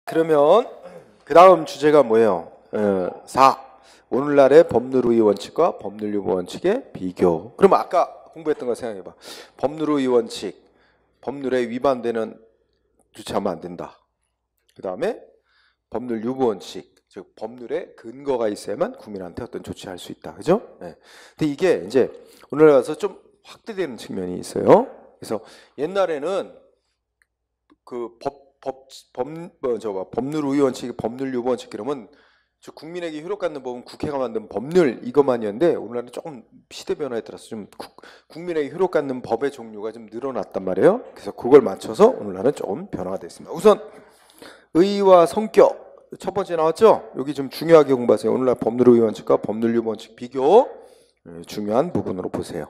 그러면 그 다음 주제가 뭐예요? 4. 오늘날의 법률우위 원칙과 법률유보 원칙의 비교. 그럼 아까 공부했던 거 생각해봐. 법률우위 원칙, 법률에 위반되는 조치하면 안 된다. 그 다음에 법률유보 원칙, 즉 법률에 근거가 있어야만 국민한테 어떤 조치할 수 있다. 그죠? 네. 근데 이게 이제 오늘날 와서 좀 확대되는 측면이 있어요. 그래서 옛날에는 그 법률우위 원칙, 법률유보 원칙 그러면 즉 국민에게 효력받는 법은 국회가 만든 법률 이것만이었는데 오늘날은 조금 시대 변화에 따라서 좀 국민에게 효력받는 법의 종류가 좀 늘어났단 말이에요. 그래서 그걸 맞춰서 오늘날은 조금 변화가 됐습니다. 우선 의의와 성격 첫 번째 나왔죠? 여기 좀 중요하게 공부하세요. 오늘날 법률우위 원칙과 법률유보 원칙 비교 중요한 부분으로 보세요.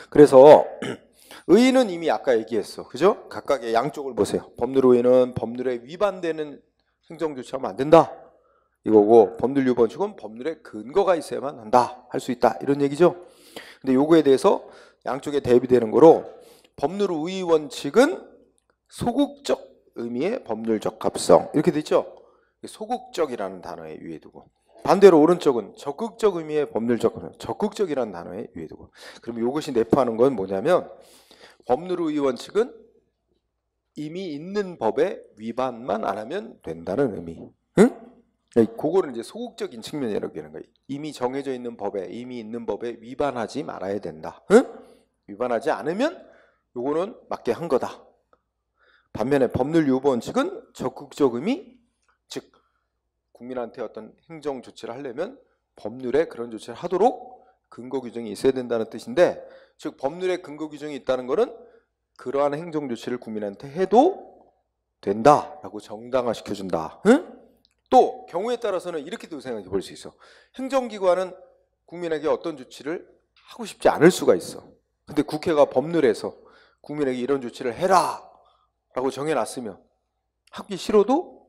그래서 의의는 이미 아까 얘기했어. 그죠? 각각의 양쪽을 보세요. 법률우위는 법률에 위반되는 행정조치하면 안 된다. 이거고 법률유보 원칙은 법률에 근거가 있어야만 한다. 할 수 있다. 이런 얘기죠. 근데 요거에 대해서 양쪽에 대비되는 거로 법률우위 원칙은 소극적 의미의 법률적 합성 이렇게 돼 있죠. 소극적이라는 단어에 유의해 두고 반대로 오른쪽은 적극적 의미의 법률적 합성 적극적이라는 단어에 유의해 두고 그럼 이것이 내포하는 건 뭐냐면 법률우위 원칙은 이미 있는 법의 위반만 안 하면 된다는 의미. 응? 그거를 이제 소극적인 측면이라고 하는 거예요. 이미 정해져 있는 법에 이미 있는 법에 위반하지 말아야 된다. 응? 위반하지 않으면 요거는 맞게 한 거다. 반면에 법률유보 원칙은 적극적 의미, 즉 국민한테 어떤 행정 조치를 하려면 법률에 그런 조치를 하도록 근거 규정이 있어야 된다는 뜻인데, 즉 법률에 근거 규정이 있다는 것은 그러한 행정 조치를 국민한테 해도 된다라고 정당화시켜준다. 응? 또 경우에 따라서는 이렇게도 생각해 볼 수 있어. 행정기관은 국민에게 어떤 조치를 하고 싶지 않을 수가 있어. 근데 국회가 법률에서 국민에게 이런 조치를 해라 라고 정해놨으면 하기 싫어도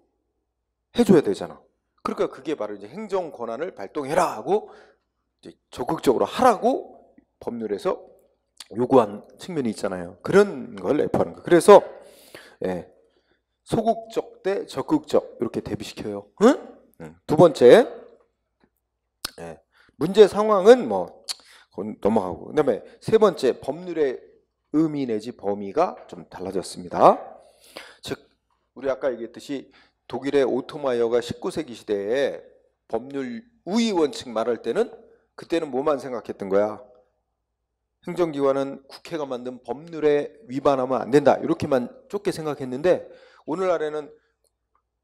해줘야 되잖아. 그러니까 그게 바로 이제 행정 권한을 발동해라 하고 이제 적극적으로 하라고 법률에서 요구한 측면이 있잖아요. 그런 걸 내포하는 거예요. 그래서 소극적 대 적극적 이렇게 대비시켜요. 응? 두 번째 문제 상황은 뭐 넘어가고, 그다음에 세 번째 법률의 의미 내지 범위가 좀 달라졌습니다. 즉 우리 아까 얘기했듯이 독일의 오토마이어가 19세기 시대에 법률우위 원칙 말할 때는 그때는 뭐만 생각했던 거야? 행정기관은 국회가 만든 법률에 위반하면 안 된다 이렇게만 좁게 생각했는데 오늘날에는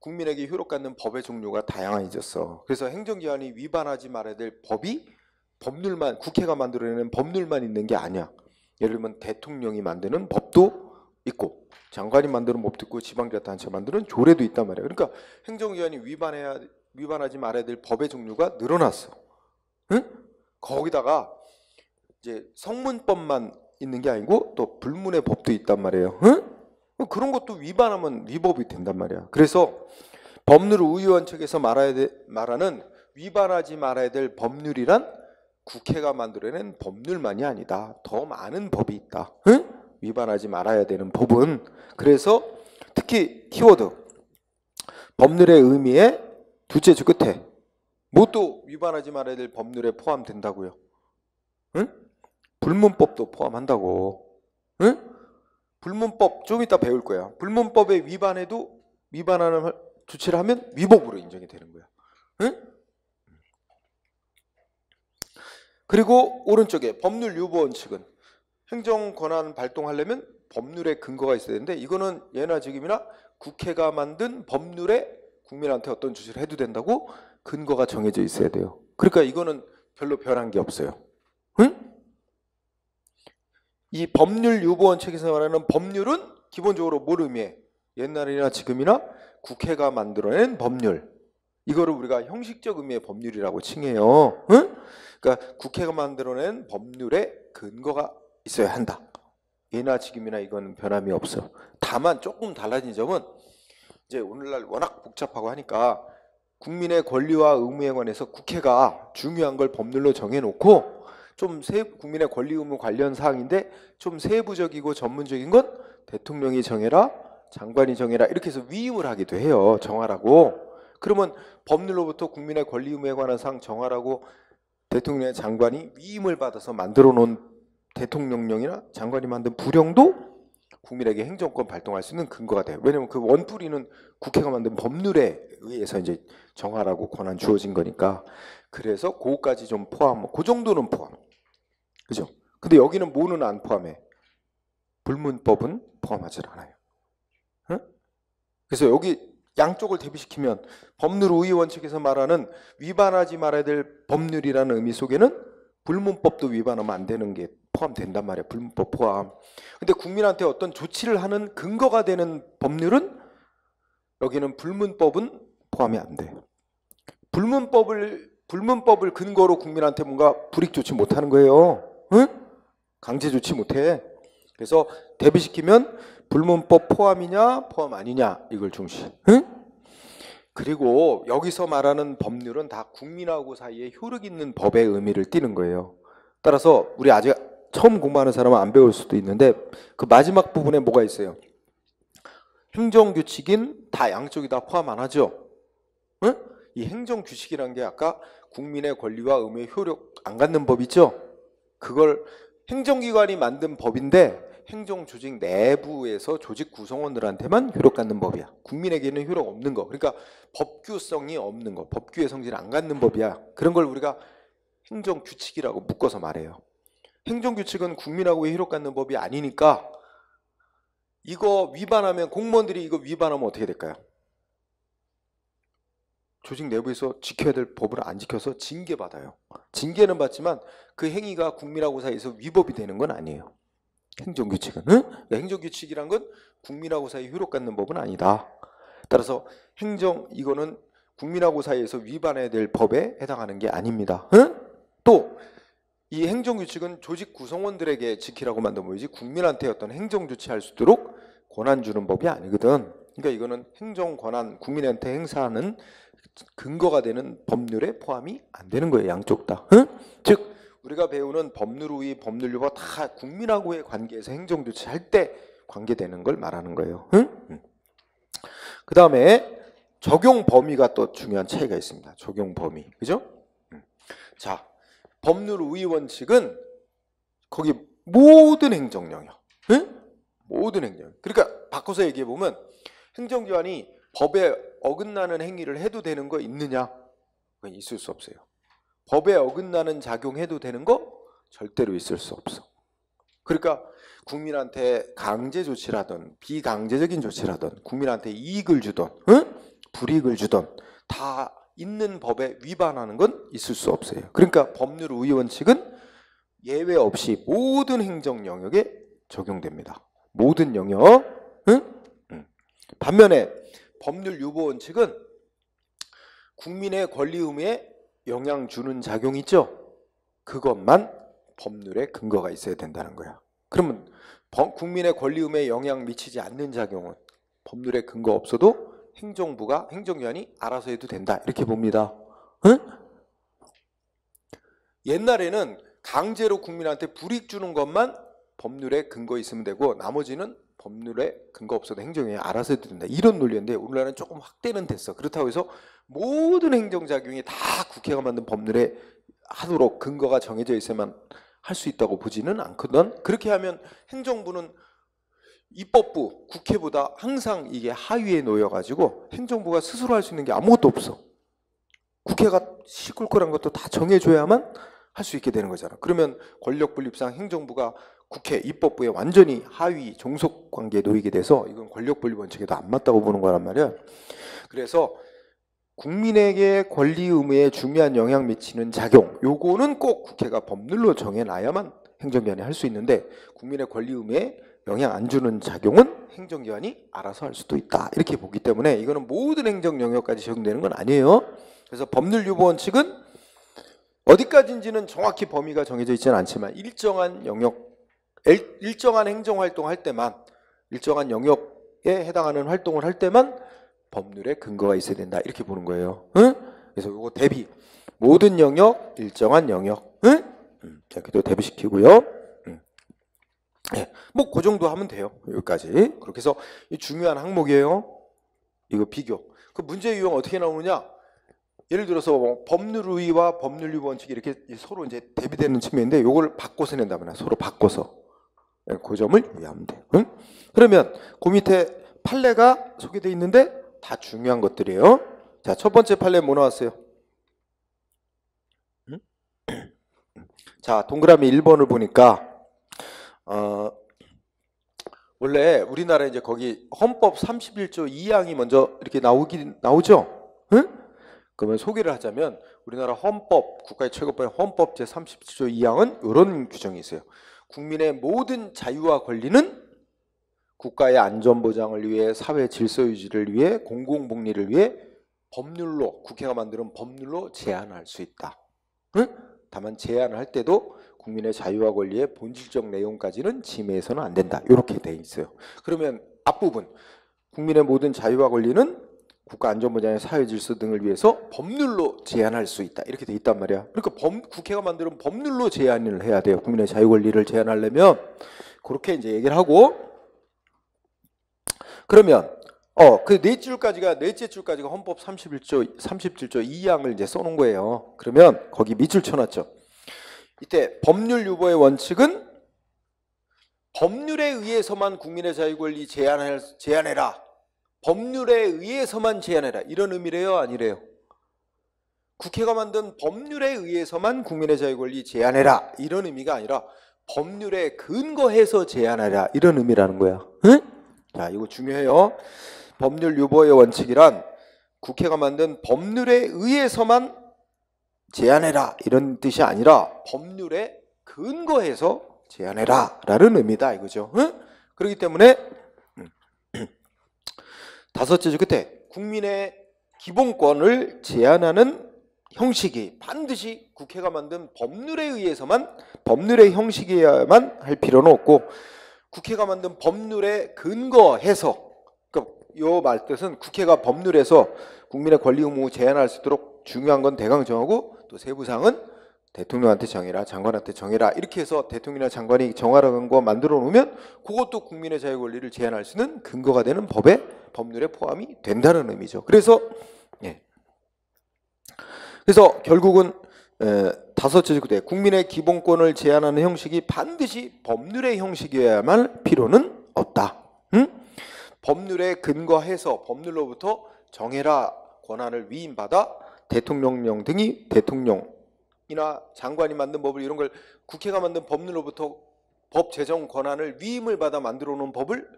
국민에게 효력받는 법의 종류가 다양해졌어. 그래서 행정기관이 위반하지 말아야 될 법이 법률만, 국회가 만들어내는 법률만 있는 게 아니야. 예를 들면 대통령이 만드는 법도 있고 장관이 만드는 법도 있고 지방자치단체가 만드는 조례도 있단 말이야. 그러니까 행정기관이 위반하지 말아야 될 법의 종류가 늘어났어. 응? 거기다가 이제 성문법만 있는 게 아니고 또 불문의 법도 있단 말이에요. 응? 그런 것도 위반하면 위법이 된단 말이야. 그래서 법률우위 원칙에서 말하는 위반하지 말아야 될 법률이란 국회가 만들어낸 법률만이 아니다. 더 많은 법이 있다. 응? 위반하지 말아야 되는 법은. 그래서 특히 키워드 법률의 의미의 둘째 줄 끝에 뭣도 위반하지 말아야 될 법률에 포함된다고요. 응? 불문법도 포함한다고. 응? 불문법 좀 이따 배울 거야. 불문법에 위반하는 조치를 하면 위법으로 인정이 되는 거야. 응? 그리고 오른쪽에 법률유보 원칙은 행정 권한 발동하려면 법률에 근거가 있어야 되는데 이거는 예나 지금이나 국회가 만든 법률에 국민한테 어떤 조치를 해도 된다고 근거가 정해져 있어야 돼요. 그러니까 이거는 별로 변한 게 없어요. 응? 이 법률유보 원칙에서 말하는 법률은 기본적으로 뭘 의미해? 옛날이나 지금이나 국회가 만들어낸 법률. 이거를 우리가 형식적 의미의 법률이라고 칭해요. 응? 그러니까 국회가 만들어낸 법률에 근거가 있어야 한다. 예나 지금이나 이건 변함이 없어. 다만 조금 달라진 점은 이제 오늘날 워낙 복잡하고 하니까 국민의 권리와 의무에 관해서 국회가 중요한 걸 법률로 정해놓고 좀 국민의 권리 의무 관련 사항인데 좀 세부적이고 전문적인 건 대통령이 정해라, 장관이 정해라 이렇게 해서 위임을 하기도 해요. 정하라고. 그러면 법률로부터 국민의 권리 의무에 관한 사항 정하라고 대통령의 장관이 위임을 받아서 만들어 놓은 대통령령이나 장관이 만든 부령도 국민에게 행정권 발동할 수 있는 근거가 돼요. 왜냐하면 그 원뿌리는 국회가 만든 법률에 의해서 이제 정하라고 권한 주어진 거니까. 그래서 그거까지 좀 포함, 그 정도는 포함. 그죠? 근데 여기는 뭐는 안 포함해? 불문법은 포함하지 않아요. 응? 그래서 여기 양쪽을 대비시키면 법률 우위 원칙에서 말하는 위반하지 말아야 될 법률이라는 의미 속에는 불문법도 위반하면 안 되는 게 포함된단 말이에요. 불문법 포함. 근데 국민한테 어떤 조치를 하는 근거가 되는 법률은 여기는 불문법은 포함이 안 돼요. 불문법을 근거로 국민한테 뭔가 불이익 조치 못하는 거예요. 응? 강제 조치 못해. 그래서 대비시키면 불문법 포함이냐 포함 아니냐 이걸 중시. 응? 그리고 여기서 말하는 법률은 다 국민하고 사이에 효력 있는 법의 의미를 띠는 거예요. 따라서 우리 아직 처음 공부하는 사람은 안 배울 수도 있는데 그 마지막 부분에 뭐가 있어요? 행정규칙인 다 양쪽이 다 포함 안 하죠? 응? 이 행정규칙이라는 게 아까 국민의 권리와 의무의 효력 안 갖는 법 있죠? 그걸 행정기관이 만든 법인데 행정조직 내부에서 조직 구성원들한테만 효력 갖는 법이야. 국민에게는 효력 없는 거. 그러니까 법규성이 없는 거. 법규의 성질을 안 갖는 법이야. 그런 걸 우리가 행정규칙이라고 묶어서 말해요. 행정규칙은 국민하고 효력 갖는 법이 아니니까 이거 위반하면 공무원들이 이거 위반하면 어떻게 될까요? 조직 내부에서 지켜야 될 법을 안 지켜서 징계받아요. 징계는 받지만 그 행위가 국민하고 사이에서 위법이 되는 건 아니에요. 행정규칙은. 응? 행정규칙이란 건 국민하고 사이에 효력 갖는 법은 아니다. 따라서 이거는 국민하고 사이에서 위반해야 될 법에 해당하는 게 아닙니다. 응? 또 이 행정규칙은 조직 구성원들에게 지키라고 만든 법이지 국민한테 어떤 행정조치할 수 있도록 권한 주는 법이 아니거든. 그러니까 이거는 행정권한 국민한테 행사하는 근거가 되는 법률에 포함이 안 되는 거예요. 양쪽 다. 응? 즉 우리가 배우는 법률 우위, 법률 유보 다 국민하고의 관계에서 행정조치할 때 관계되는 걸 말하는 거예요. 응? 그 다음에 적용 범위가 또 중요한 차이가 있습니다. 적용 범위. 그죠? 자, 법률 우위 원칙은 거기 모든 행정 영역. 응? 모든 행정 영역. 그러니까 바꿔서 얘기해 보면 행정기관이 법에 어긋나는 행위를 해도 되는 거 있느냐? 그건 있을 수 없어요. 법에 어긋나는 작용해도 되는 거 절대로 있을 수 없어. 그러니까 국민한테 강제 조치라든 비강제적인 조치라든 국민한테 이익을 주든 응? 불이익을 주든 다 있는 법에 위반하는 건 있을 수 없어요. 그러니까 법률 우위 원칙은 예외 없이 모든 행정 영역에 적용됩니다. 모든 영역. 응? 반면에 법률 유보 원칙은 국민의 권리 의무에 영향 주는 작용 있죠? 그것만 법률에 근거가 있어야 된다는 거야. 그러면 국민의 권리 의무에 영향 미치지 않는 작용은 법률에 근거 없어도 행정기관이 알아서 해도 된다. 이렇게 봅니다. 응? 옛날에는 강제로 국민한테 불이익 주는 것만 법률에 근거 있으면 되고 나머지는 법률에 근거 없어도 행정기관이 알아서 해도 된다. 이런 논리인데 오늘날은 조금 확대는 됐어. 그렇다고 해서 모든 행정작용이 다 국회가 만든 법률에 하도록 근거가 정해져 있어야만 할 수 있다고 보지는 않거든. 그렇게 하면 행정부는 입법부, 국회보다 항상 이게 하위에 놓여가지고 행정부가 스스로 할 수 있는 게 아무것도 없어. 국회가 시끌끌한 것도 다 정해줘야만 할 수 있게 되는 거잖아. 그러면 권력분립상 행정부가 국회, 입법부에 완전히 하위, 종속관계에 놓이게 돼서 이건 권력분립 원칙에도 안 맞다고 보는 거란 말이야. 그래서 국민에게 권리 의무에 중요한 영향 미치는 작용, 요거는 꼭 국회가 법률로 정해놔야만 행정기관이 할 수 있는데 국민의 권리 의무에 영향 안 주는 작용은 행정기관이 알아서 할 수도 있다. 이렇게 보기 때문에 이거는 모든 행정 영역까지 적용되는 건 아니에요. 그래서 법률 유보 원칙은 어디까지인지는 정확히 범위가 정해져 있지는 않지만 일정한 영역, 일정한 행정활동 할 때만 일정한 영역에 해당하는 활동을 할 때만 법률에 근거가 있어야 된다. 이렇게 보는 거예요. 응? 그래서 이거 대비. 모든 영역, 일정한 영역. 응? 자, 그래도 대비시키고요. 예, 뭐 그 정도 하면 돼요. 여기까지. 그렇게 해서 이 중요한 항목이에요. 이거 비교. 그 문제 유형 어떻게 나오느냐? 예를 들어서 뭐 법률 우위와 법률 유보 원칙이 이렇게 서로 이제 대비되는 측면인데 요걸 바꿔서 낸다면 서로 바꿔서 그 점을 유의하면 돼요. 응? 그러면 그 밑에 판례가 소개되어 있는데 다 중요한 것들이에요. 자, 첫 번째 판례 뭐 나왔어요? 응? 자, 동그라미 1번을 보니까 원래 우리나라 이제 거기 헌법 31조 2항이 먼저 이렇게 나오죠? 응? 그러면 소개를 하자면 우리나라 헌법, 국가의 최고법인 헌법 제37조 2항은 이런 규정이 있어요. 국민의 모든 자유와 권리는 국가의 안전보장을 위해, 사회 질서 유지를 위해, 공공복리를 위해 법률로, 국회가 만드는 법률로 제한할 수 있다. 응? 다만 제한할 때도 국민의 자유와 권리의 본질적 내용까지는 침해해서는 안 된다. 이렇게 돼 있어요. 그러면 앞부분, 국민의 모든 자유와 권리는 국가 안전보장의 사회 질서 등을 위해서 법률로 제한할 수 있다. 이렇게 돼 있단 말이야. 그러니까 국회가 만드는 법률로 제한을 해야 돼요. 국민의 자유 권리를 제한하려면 그렇게 이제 얘기를 하고, 그러면 그 넷째 줄까지가 헌법 37조 2항을 이제 써놓은 거예요. 그러면 거기 밑줄 쳐놨죠. 이때 법률 유보의 원칙은 법률에 의해서만 국민의 자유 권리 제한해라. 법률에 의해서만 제한해라. 이런 의미래요? 아니래요? 국회가 만든 법률에 의해서만 국민의 자유 권리 제한해라. 이런 의미가 아니라 법률에 근거해서 제한하라. 이런 의미라는 거야. 응? 자, 이거 중요해요. 법률 유보의 원칙이란 국회가 만든 법률에 의해서만 제한해라. 이런 뜻이 아니라 법률에 근거해서 제한해라. 라는 의미다. 이거죠. 응? 그렇기 때문에 다섯째 줄 끝에 국민의 기본권을 제한하는 형식이 반드시 국회가 만든 법률에 의해서만, 법률의 형식이어야만 할 필요는 없고, 국회가 만든 법률에 근거해서, 그러니까 요 말 뜻은 국회가 법률에서 국민의 권리 의무 제한할 수 있도록 중요한 건 대강 정하고 또 세부사항은 대통령한테 정해라, 장관한테 정해라, 이렇게 해서 대통령이나 장관이 정하라는 거 만들어 놓으면 그것도 국민의 자유 권리를 제한할 수 있는 근거가 되는 법률에 포함이 된다는 의미죠. 그래서 결국은 다섯째 주구대 국민의 기본권을 제한하는 형식이 반드시 법률의 형식이어야만 할 필요는 없다. 응? 법률에 근거해서 법률로부터 정해라 권한을 위임받아 대통령령 등이 대통령이나 장관이 만든 법을, 이런 걸 국회가 만든 법률로부터 법 제정 권한을 위임을 받아 만들어 놓은 법을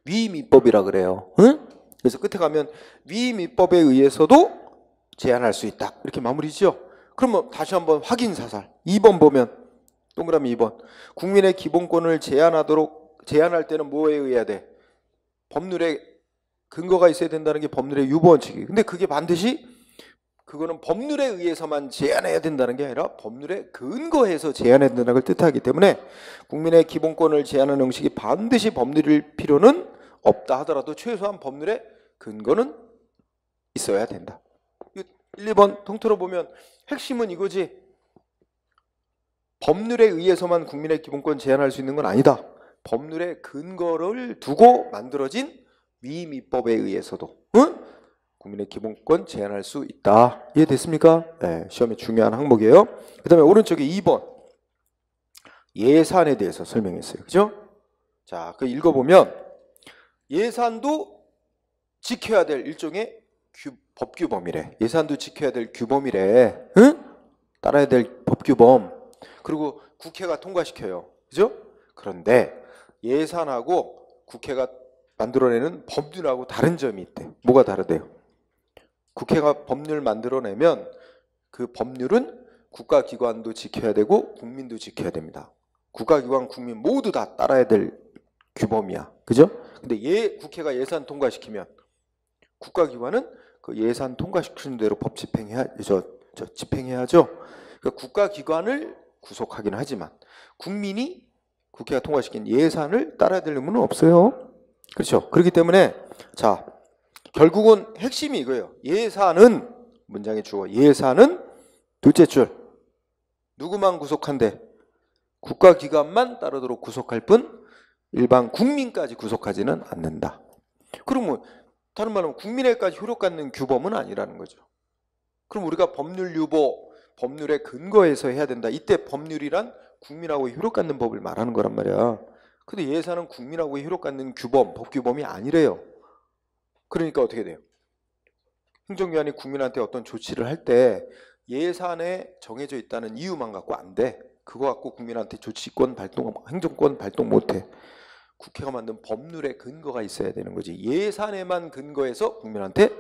위임입법이라 그래요. 응? 그래서 끝에 가면 위임입법에 의해서도 제한할 수 있다. 이렇게 마무리죠. 그러면 다시 한번 확인 사살. 2번 보면 동그라미 2번. 국민의 기본권을 제한할 때는 뭐에 의해야 돼? 법률에 근거가 있어야 된다는 게 법률의 유보원칙이에요. 근데 그게 반드시 그거는 법률에 의해서만 제한해야 된다는 게 아니라 법률에 근거해서 제한해야 된다는 걸 뜻하기 때문에 국민의 기본권을 제한하는 형식이 반드시 법률일 필요는 없다 하더라도 최소한 법률의 근거는 있어야 된다. 1, 2번 통틀어 보면 핵심은 이거지. 법률에 의해서만 국민의 기본권 제한할 수 있는 건 아니다. 법률의 근거를 두고 만들어진 위임입법에 의해서도 국민의 기본권 제한할 수 있다. 이해됐습니까? 네, 시험에 중요한 항목이에요. 그 다음에 오른쪽에 2번 예산에 대해서 설명했어요. 그죠? 자, 그 읽어보면 예산도 지켜야 될 일종의 법규범이래. 예산도 지켜야 될 규범이래. 응? 따라야 될 법규범. 그리고 국회가 통과시켜요. 그죠? 그런데 예산하고 국회가 만들어내는 법률하고 다른 점이 있대. 뭐가 다르대요? 국회가 법률 만들어내면 그 법률은 국가기관도 지켜야 되고 국민도 지켜야 됩니다. 국가기관, 국민 모두 다 따라야 될 규범이야. 그죠? 근데 국회가 예산 통과시키면 국가기관은 그 예산 통과시키는 대로 법 집행해야죠. 그러니까 국가기관을 구속하긴 하지만 국민이 국회가 통과시킨 예산을 따라야 될 의무는 없어요. 그렇죠? 그렇기 때문에 자, 결국은 핵심이 이거예요. 예산은, 문장의 주어 예산은 둘째 줄 누구만 구속한대? 국가기관만 따르도록 구속할 뿐 일반 국민까지 구속하지는 않는다. 그러면 다른 말로 하면 국민에게까지 효력 갖는 규범은 아니라는 거죠. 그럼 우리가 법률 유보, 법률의 근거에서 해야 된다. 이때 법률이란 국민하고 효력 갖는 법을 말하는 거란 말이야. 근데 예산은 국민하고 효력 갖는 규범, 법규범이 아니래요. 그러니까 어떻게 돼요? 행정기관이 국민한테 어떤 조치를 할 때 예산에 정해져 있다는 이유만 갖고 안 돼. 그거 갖고 국민한테 조치권 발동, 행정권 발동 못 해. 국회가 만든 법률의 근거가 있어야 되는 거지. 예산에만 근거해서 국민한테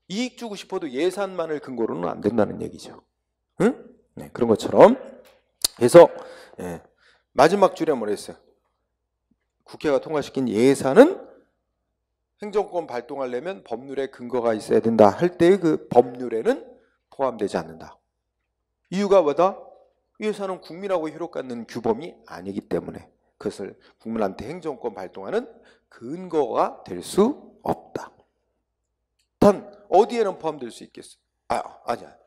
이익 주고 싶어도 예산만을 근거로는 안 된다는 얘기죠. 응? 네, 그런 것처럼. 그래서 마지막 줄에 뭐라 했어요? 국회가 통과시킨 예산은 행정권 발동하려면 법률의 근거가 있어야 된다 할 때 그 법률에는 포함되지 않는다. 이유가 뭐다? 예산은 국민하고 효력 갖는 규범이 아니기 때문에 그것을 국민한테 행정권 발동하는 근거가 될 수 없다. 단 어디에는 포함될 수 있겠어? 아니야.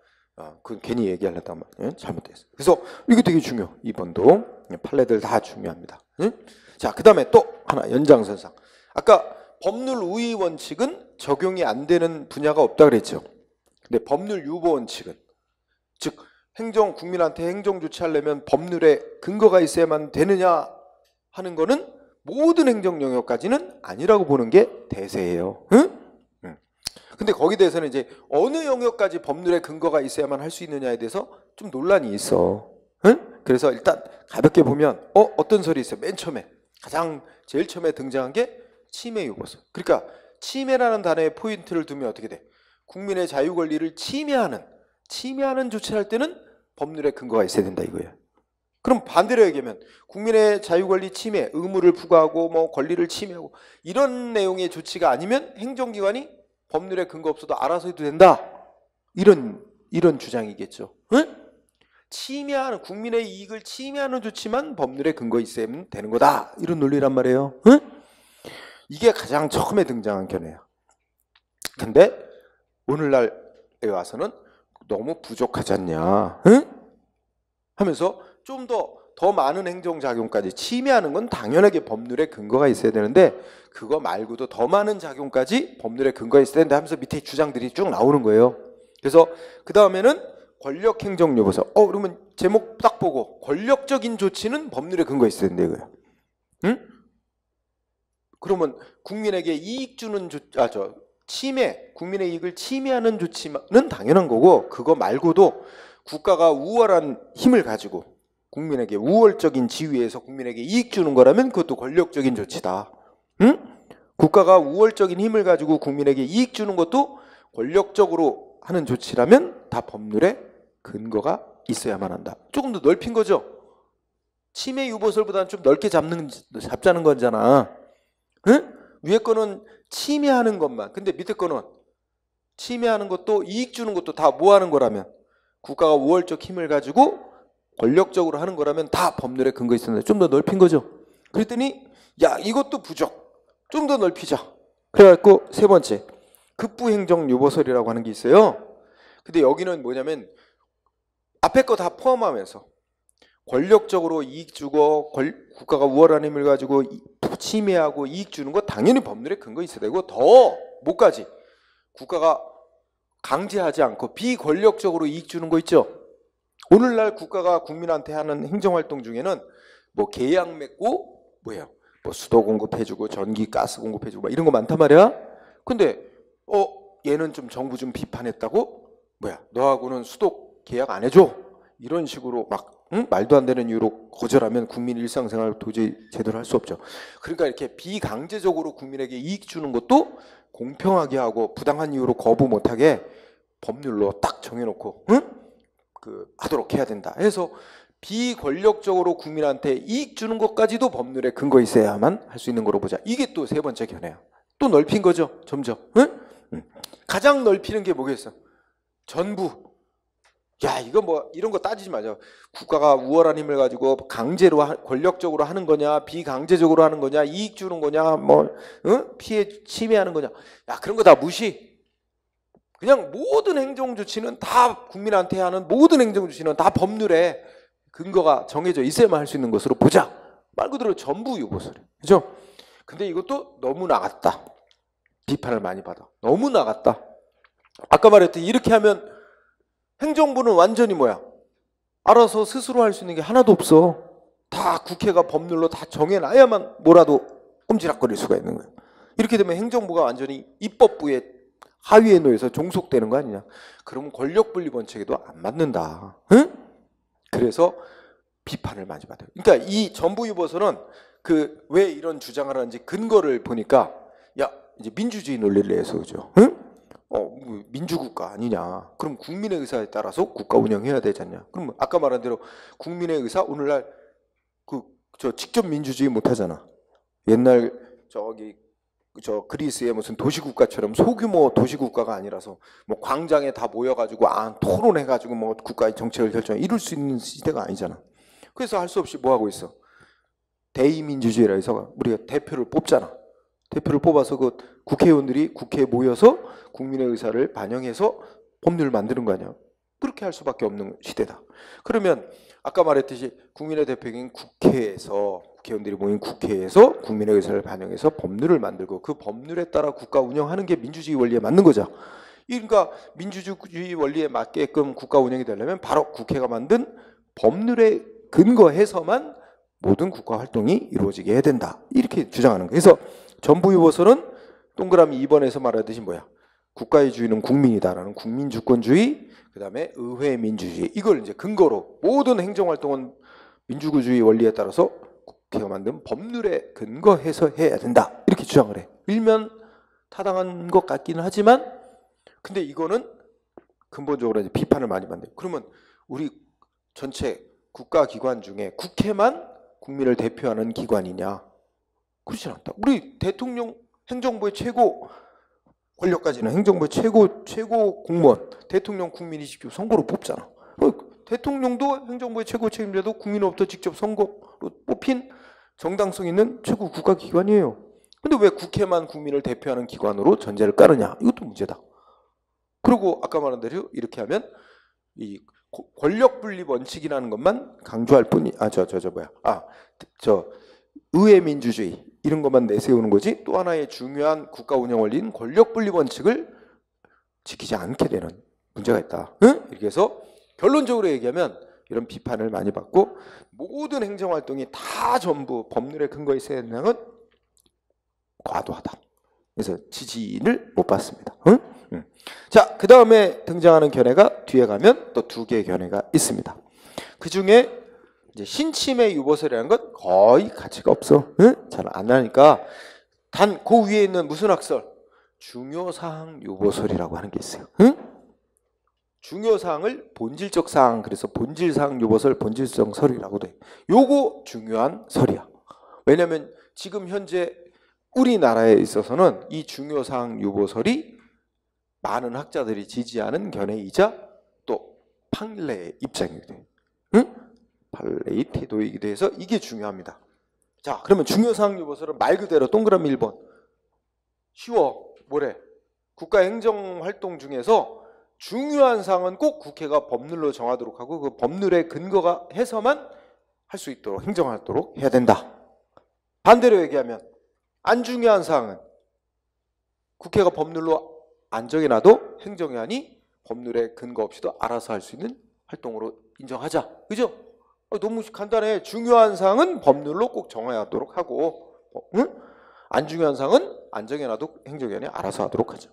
그건 괜히 얘기하려다 말이야. 잘못됐어. 그래서 이게 되게 중요. 2번도 판례들 다 중요합니다. 응? 자, 그 다음에 또 하나 연장선상. 아까 법률 우위 원칙은 적용이 안 되는 분야가 없다 그랬죠. 근데 법률 유보 원칙은, 즉 행정 국민한테 행정 조치하려면 법률에 근거가 있어야만 되느냐 하는 거는 모든 행정 영역까지는 아니라고 보는 게 대세예요. 응? 근데 거기에 대해서는 이제 어느 영역까지 법률에 근거가 있어야만 할 수 있느냐에 대해서 좀 논란이 있어. 응? 그래서 일단 가볍게 보면 어떤 설이 있어요. 맨 처음에 제일 처음에 등장한 게 침해 유보설. 그러니까 침해라는 단어에 포인트를 두면 어떻게 돼? 국민의 자유 권리를 침해하는 조치를 할 때는 법률에 근거가 있어야 된다 이거예요. 그럼 반대로 얘기하면 국민의 자유 권리 침해, 의무를 부과하고 뭐 권리를 침해하고 이런 내용의 조치가 아니면 행정기관이 법률에 근거 없어도 알아서 해도 된다. 이런 주장이겠죠. 응? 침해하는 국민의 이익을 침해하는 조치만 법률에 근거 있어야 되는 거다. 이런 논리란 말이에요. 응? 이게 가장 처음에 등장한 견해야. 근데 오늘날에 와서는 너무 부족하지 않냐? 응? 하면서 좀 더 많은 행정작용까지 침해하는 건 당연하게 법률에 근거가 있어야 되는데 그거 말고도 더 많은 작용까지 법률에 근거가 있어야 된다 하면서 밑에 주장들이 쭉 나오는 거예요. 그래서 그 다음에는 권력행정요보서. 그러면 제목 딱 보고 권력적인 조치는 법률에 근거가 있어야 된다 이거예요. 응? 그러면 국민에게 이익 주는 국민의 이익을 침해하는 조치는 당연한 거고 그거 말고도 국가가 우월한 힘을 가지고 국민에게 우월적인 지위에서 국민에게 이익 주는 거라면 그것도 권력적인 조치다. 응? 국가가 우월적인 힘을 가지고 국민에게 이익 주는 것도 권력적으로 하는 조치라면 다 법률에 근거가 있어야만 한다. 조금 더 넓힌 거죠. 침해 유보설보다는 좀 넓게 잡자는 거잖아. 응? 위에 거는 침해하는 것만. 근데 밑에 거는 침해하는 것도 이익 주는 것도 다 뭐 하는 거라면 국가가 우월적 힘을 가지고 권력적으로 하는 거라면 다 법률에 근거 있었는데 좀 더 넓힌 거죠. 그랬더니 야 이것도 부족. 좀 더 넓히자. 그래갖고 세 번째 급부행정요보설이라고 하는 게 있어요. 근데 여기는 뭐냐면 앞에 거 다 포함하면서 권력적으로 이익 주고 국가가 우월한 힘을 가지고 침해하고 이익 주는 거 당연히 법률에 근거 있어야 되고 더 뭐까지 국가가 강제하지 않고 비권력적으로 이익 주는 거 있죠. 오늘날 국가가 국민한테 하는 행정활동 중에는 뭐 계약 맺고 뭐예요? 뭐 수도 공급해주고 전기 가스 공급해주고 막 이런 거 많단 말이야. 근데 얘는 좀 정부 좀 비판했다고 너하고는 수도 계약 안 해줘 이런 식으로 막 말도 안 되는 이유로 거절하면 국민 일상생활 도저히 제대로 할 수 없죠. 그러니까 이렇게 비강제적으로 국민에게 이익 주는 것도 공평하게 하고 부당한 이유로 거부 못하게 법률로 딱 정해놓고 하도록 해야 된다. 해서 비권력적으로 국민한테 이익 주는 것까지도 법률에 근거 있어야만 할 수 있는 거로 보자. 이게 또 세 번째 견해야. 또 넓힌 거죠. 점점. 가장 넓히는 게 뭐겠어? 전부. 야 이거 뭐 이런 거 따지지 마자. 국가가 우월한 힘을 가지고 강제로 권력적으로 하는 거냐 비강제적으로 하는 거냐 이익 주는 거냐 피해 침해하는 거냐 야 그런 거 다 무시. 그냥 모든 행정조치는 다 국민한테 하는 모든 행정조치는 다 법률에 근거가 정해져 있어야만 할 수 있는 것으로 보자. 말 그대로 전부 유보설이에요. 그죠? 근데 이것도 너무 나갔다. 비판을 많이 받아. 너무 나갔다. 아까 말했듯이 이렇게 하면 행정부는 완전히 뭐야? 알아서 스스로 할 수 있는 게 하나도 없어. 다 국회가 법률로 다 정해놔야만 뭐라도 꼼지락거릴 수가 있는 거예요. 이렇게 되면 행정부가 완전히 입법부의 하위에 놓여서 종속되는 거 아니냐. 그러면 권력분리 원칙에도 안 맞는다. 응? 그래서 비판을 많이 받아요. 그러니까 이 전부유보서는 그 왜 이런 주장을 하는지 근거를 보니까 야 이제 민주주의 논리를 내서 그죠? 응? 민주국가 아니냐. 그럼 국민의 의사에 따라서 국가 운영해야 되지 않냐. 그럼 아까 말한 대로 국민의 의사 오늘날 저 직접 민주주의 못 하잖아. 옛날 저 그리스의 무슨 도시국가처럼 소규모 도시국가가 아니라서 뭐 광장에 다 모여가지고 토론해가지고 뭐 국가의 정책을 결정 이룰 수 있는 시대가 아니잖아. 그래서 할 수 없이 뭐 하고 있어? 대의민주주의라 해서 우리가 대표를 뽑잖아. 대표를 뽑아서 그 국회의원들이 국회에 모여서 국민의 의사를 반영해서 법률을 만드는 거 아니야. 그렇게 할 수밖에 없는 시대다. 그러면 아까 말했듯이 국민의 대표인 국회의원들이 모인 국회에서 국민의 의사를 반영해서 법률을 만들고 그 법률에 따라 국가 운영하는 게 민주주의 원리에 맞는 거죠. 그러니까 민주주의 원리에 맞게끔 국가 운영이 되려면 바로 국회가 만든 법률에 근거해서만 모든 국가 활동이 이루어지게 해야 된다. 이렇게 주장하는 거예요. 그래서 전부유보서는 동그라미 2번에서 말하듯이 뭐야? 국가의 주인은 국민이다라는 국민주권주의, 그 다음에 의회 민주주의, 이걸 이제 근거로 모든 행정활동은 민주주의 원리에 따라서 국회가 만든 법률에 근거해서 해야 된다. 이렇게 주장을 해. 일면 타당한 것 같기는 하지만 근데 이거는 근본적으로 이제 비판을 많이 받네요. 그러면 우리 전체 국가기관 중에 국회만 국민을 대표하는 기관이냐? 그렇지 않다. 우리 대통령 행정부의 최고 권력까지는 행정부의 최고 공무원 대통령 국민이 직접 선거로 뽑잖아. 대통령도 행정부의 최고 책임자도 국민으로부터 직접 선거로 뽑힌 정당성 있는 최고 국가기관이에요. 근데 왜 국회만 국민을 대표하는 기관으로 전제를 깔으냐? 이것도 문제다. 그리고 아까 말한 대로 이렇게 하면 이 권력분리 원칙이라는 것만 강조할 뿐이 의회 민주주의 이런 것만 내세우는 거지 또 하나의 중요한 국가 운영 원리인 권력분리 원칙을 지키지 않게 되는 문제가 있다. 응? 이렇게 해서 결론적으로 얘기하면 이런 비판을 많이 받고 모든 행정활동이 다 전부 법률에 근거해 있어야 된다는 건 과도하다. 그래서 지지를 못 받습니다. 응? 응. 자, 그 다음에 등장하는 견해가 뒤에 가면 또 두 개의 견해가 있습니다. 그 중에 이제 신침의 유보설이라는 건 거의 가치가 없어. 응? 잘 안 하니까 단 그 위에 있는 무슨 학설? 중요사항 유보설이라고 하는 게 있어요. 응? 중요사항을 본질적 사항, 그래서 본질사항 유보설, 본질성 설이라고도 해. 요거 중요한 설이야. 왜냐하면 지금 현재 우리나라에 있어서는 이 중요사항 유보설이 많은 학자들이 지지하는 견해이자 또 판례의 입장이기도 돼. 응? 판례의 태도이기도 해서 이게 중요합니다. 자, 그러면 중요사항 유보설은 말 그대로 동그라미 1번. 쉬워. 뭐래? 국가행정활동 중에서 중요한 사항은 꼭 국회가 법률로 정하도록 하고 그 법률의 근거가 해서만 할 수 있도록 행정하도록 해야 된다. 반대로 얘기하면 안 중요한 사항은 국회가 법률로 안 정해놔도 행정위원이 법률의 근거 없이도 알아서 할 수 있는 활동으로 인정하자. 그죠? 너무 간단해. 중요한 사항은 법률로 꼭 정해야하도록 하고 응? 안 중요한 사항은 안 정해놔도 행정위원이 알아서 하도록 하자.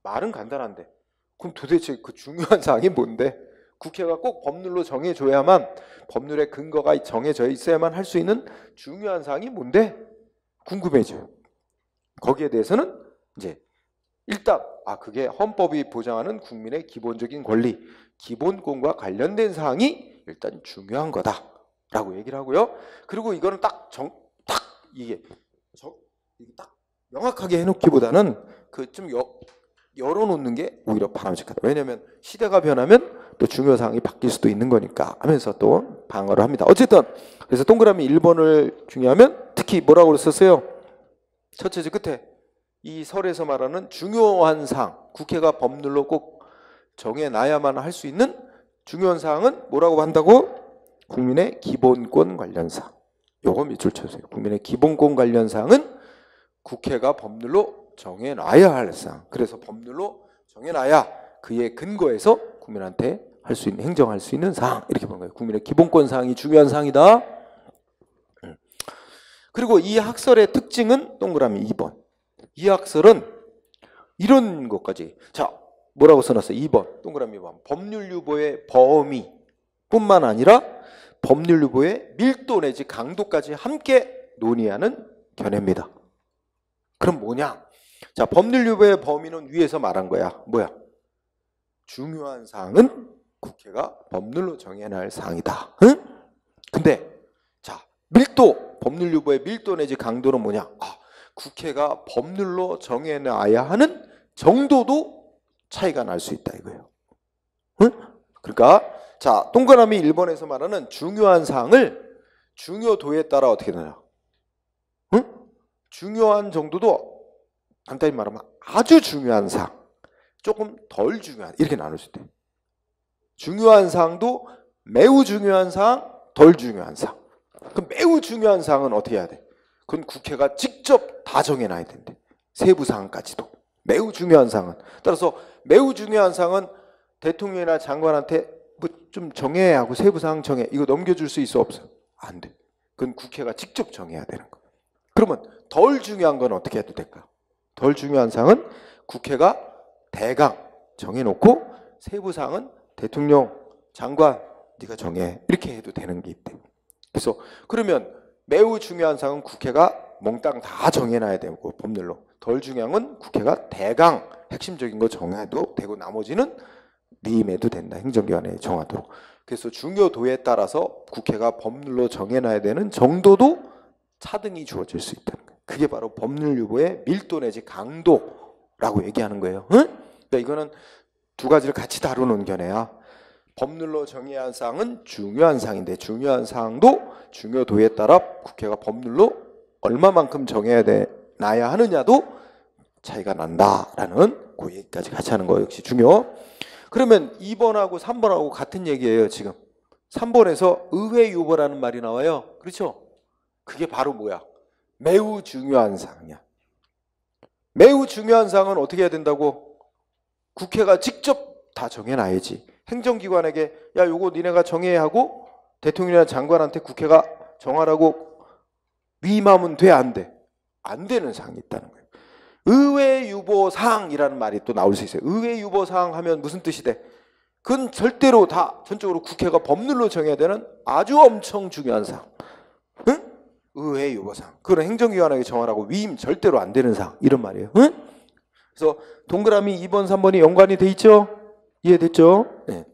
말은 간단한데 그럼 도대체 그 중요한 사항이 뭔데? 국회가 꼭 법률로 정해줘야만 법률의 근거가 정해져 있어야만 할 수 있는 중요한 사항이 뭔데? 궁금해져요. 거기에 대해서는 이제 일단 그게 헌법이 보장하는 국민의 기본적인 권리, 기본권과 관련된 사항이 일단 중요한 거다라고 얘기를 하고요. 그리고 이거는 이게 딱 명확하게 해놓기보다는 그 좀 열어놓는 게 오히려 바람직하다. 왜냐하면 시대가 변하면 또 중요 사항이 바뀔 수도 있는 거니까 하면서 또 방어를 합니다. 어쨌든 그래서 동그라미 1번을 중요하면 특히 뭐라고 썼어요? 첫째 줄 끝에 이 설에서 말하는 중요한 사항, 국회가 법률로 꼭 정해놔야만 할 수 있는 중요한 사항은 뭐라고 한다고? 국민의 기본권 관련 사항. 요거 밑줄 쳐주세요. 국민의 기본권 관련 사항은 국회가 법률로 정해놔야 할 사항. 그래서 법률로 정해놔야 그에 근거해서 국민한테 할 수 있는, 행정할 수 있는 사항. 이렇게 보는 거예요. 국민의 기본권 사항이 중요한 사항이다. 그리고 이 학설의 특징은 동그라미 2번. 이 학설은 이런 것까지. 자, 뭐라고 써놨어요? 2번. 동그라미 2번. 법률 유보의 범위 뿐만 아니라 법률 유보의 밀도 내지 강도까지 함께 논의하는 견해입니다. 그럼 뭐냐? 자, 법률 유보의 범위는 위에서 말한 거야. 뭐야? 중요한 사항은 국회가 법률로 정해야 할 사항이다. 응? 근데 자, 밀도, 법률 유보의 밀도 내지 강도는 뭐냐? 국회가 법률로 정해놔야 하는 정도도 차이가 날 수 있다 이거예요. 응? 그러니까 자, 동그라미 1번에서 말하는 중요한 사항을 중요도에 따라 어떻게 되냐? 응? 중요한 정도도 간단히 말하면 아주 중요한 사항, 조금 덜 중요한, 이렇게 나눌 수 있대요. 중요한 사항도 매우 중요한 사항, 덜 중요한 사항. 그럼 매우 중요한 사항은 어떻게 해야 돼? 그건 국회가 직접 다 정해놔야 된대. 세부 사항까지도. 매우 중요한 사항은. 따라서 매우 중요한 사항은 대통령이나 장관한테 뭐 좀 정해 하고 세부 사항 정해. 이거 넘겨줄 수 있어 없어? 안 돼. 그건 국회가 직접 정해야 되는 거. 그러면 덜 중요한 건 어떻게 해도 될까? 덜 중요한 사항은 국회가 대강 정해놓고 세부 사항은 대통령, 장관 네가 정해. 이렇게 해도 되는 게 있대. 그래서 그러면 매우 중요한 사항은 국회가 몽땅 다 정해놔야 되고 법률로. 덜 중요한 건 국회가 대강 핵심적인 거 정해도 되고 나머지는 위임해도 된다. 행정기관에 정하도록. 그래서 중요도에 따라서 국회가 법률로 정해놔야 되는 정도도 차등이 주어질 수 있다는 거예요. 그게 바로 법률 유보의 밀도 내지 강도라고 얘기하는 거예요. 응? 그러니까 이거는 두 가지를 같이 다루는 견해야. 법률로 정해야 할 사항은 중요한 사항인데 중요한 사항도 중요도에 따라 국회가 법률로 얼마만큼 정해야 나야 하느냐도 차이가 난다라는 그 얘기까지 같이 하는 거 역시 중요. 그러면 2번하고 3번하고 같은 얘기예요. 지금 3번에서 의회 유보라는 말이 나와요. 그렇죠? 그게 바로 뭐야? 매우 중요한 사항이야. 매우 중요한 사항은 어떻게 해야 된다고? 국회가 직접 다 정해놔야지. 행정기관에게 야 요거 니네가 정해야 하고 대통령이나 장관한테 국회가 정하라고 위임하면 돼? 안 돼? 안 되는 사항이 있다는 거예요. 의회 유보 사항이라는 말이 또 나올 수 있어요. 의회 유보 사항 하면 무슨 뜻이 돼? 그건 절대로 다 전적으로 국회가 법률로 정해야 되는 아주 엄청 중요한 사항. 응? 의회 유보 사항. 그건 행정기관에게 정하라고 위임 절대로 안 되는 사항. 이런 말이에요. 응? 그래서 동그라미 2번, 3번이 연관이 돼 있죠? 이해됐죠? 네.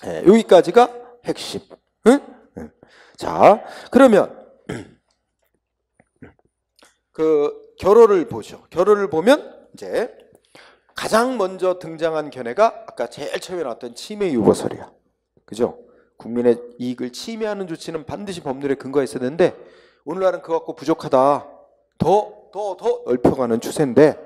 네, 여기까지가 핵심. 응? 응. 자, 그러면 그 결어를 보죠. 결어를 보면 이제 가장 먼저 등장한 견해가 아까 제일 처음에 나왔던 침해 유보설이야. 그죠? 국민의 이익을 침해하는 조치는 반드시 법률에 근거가 있어야 되는데 오늘날은 그거 갖고 부족하다. 더 넓혀가는 추세인데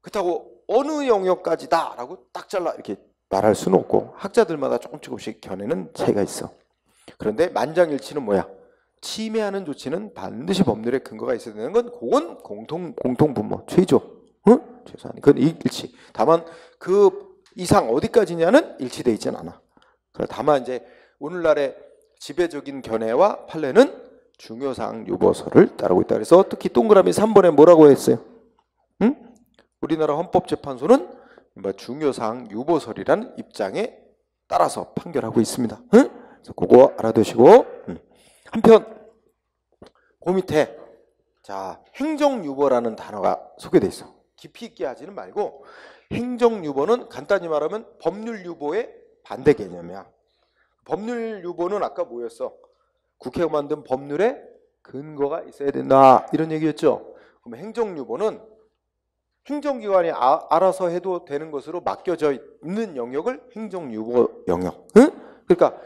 그렇다고 어느 영역까지다 라고 딱 잘라 이렇게 말할 수는 없고 학자들마다 조금씩 견해는 차이가 있어. 그런데 만장일치는 뭐야? 침해하는 조치는 반드시 법률에 근거가 있어야 되는 건 그건 공통분모 최죠. 응? 최소한 그건 일치. 다만 그 이상 어디까지냐는 일치돼 있진 않아. 다만 이제 오늘날의 지배적인 견해와 판례는 중요사항 유보설을 따르고 있다. 그래서 특히 동그라미 3번에 뭐라고 했어요? 응? 우리나라 헌법재판소는 중요사항 유보설이라는 입장에 따라서 판결하고 있습니다. 응? 그래서 그거 알아두시고 한편 그 밑에 자 행정유보라는 단어가 소개돼 있어. 깊이 있게 하지는 말고 행정유보는 간단히 말하면 법률유보의 반대 개념이야. 법률유보는 아까 뭐였어? 국회가 만든 법률에 근거가 있어야 된다 이런 얘기였죠. 그럼 행정유보는 행정기관이 알아서 해도 되는 것으로 맡겨져 있는 영역을 행정유보 영역. 응? 그러니까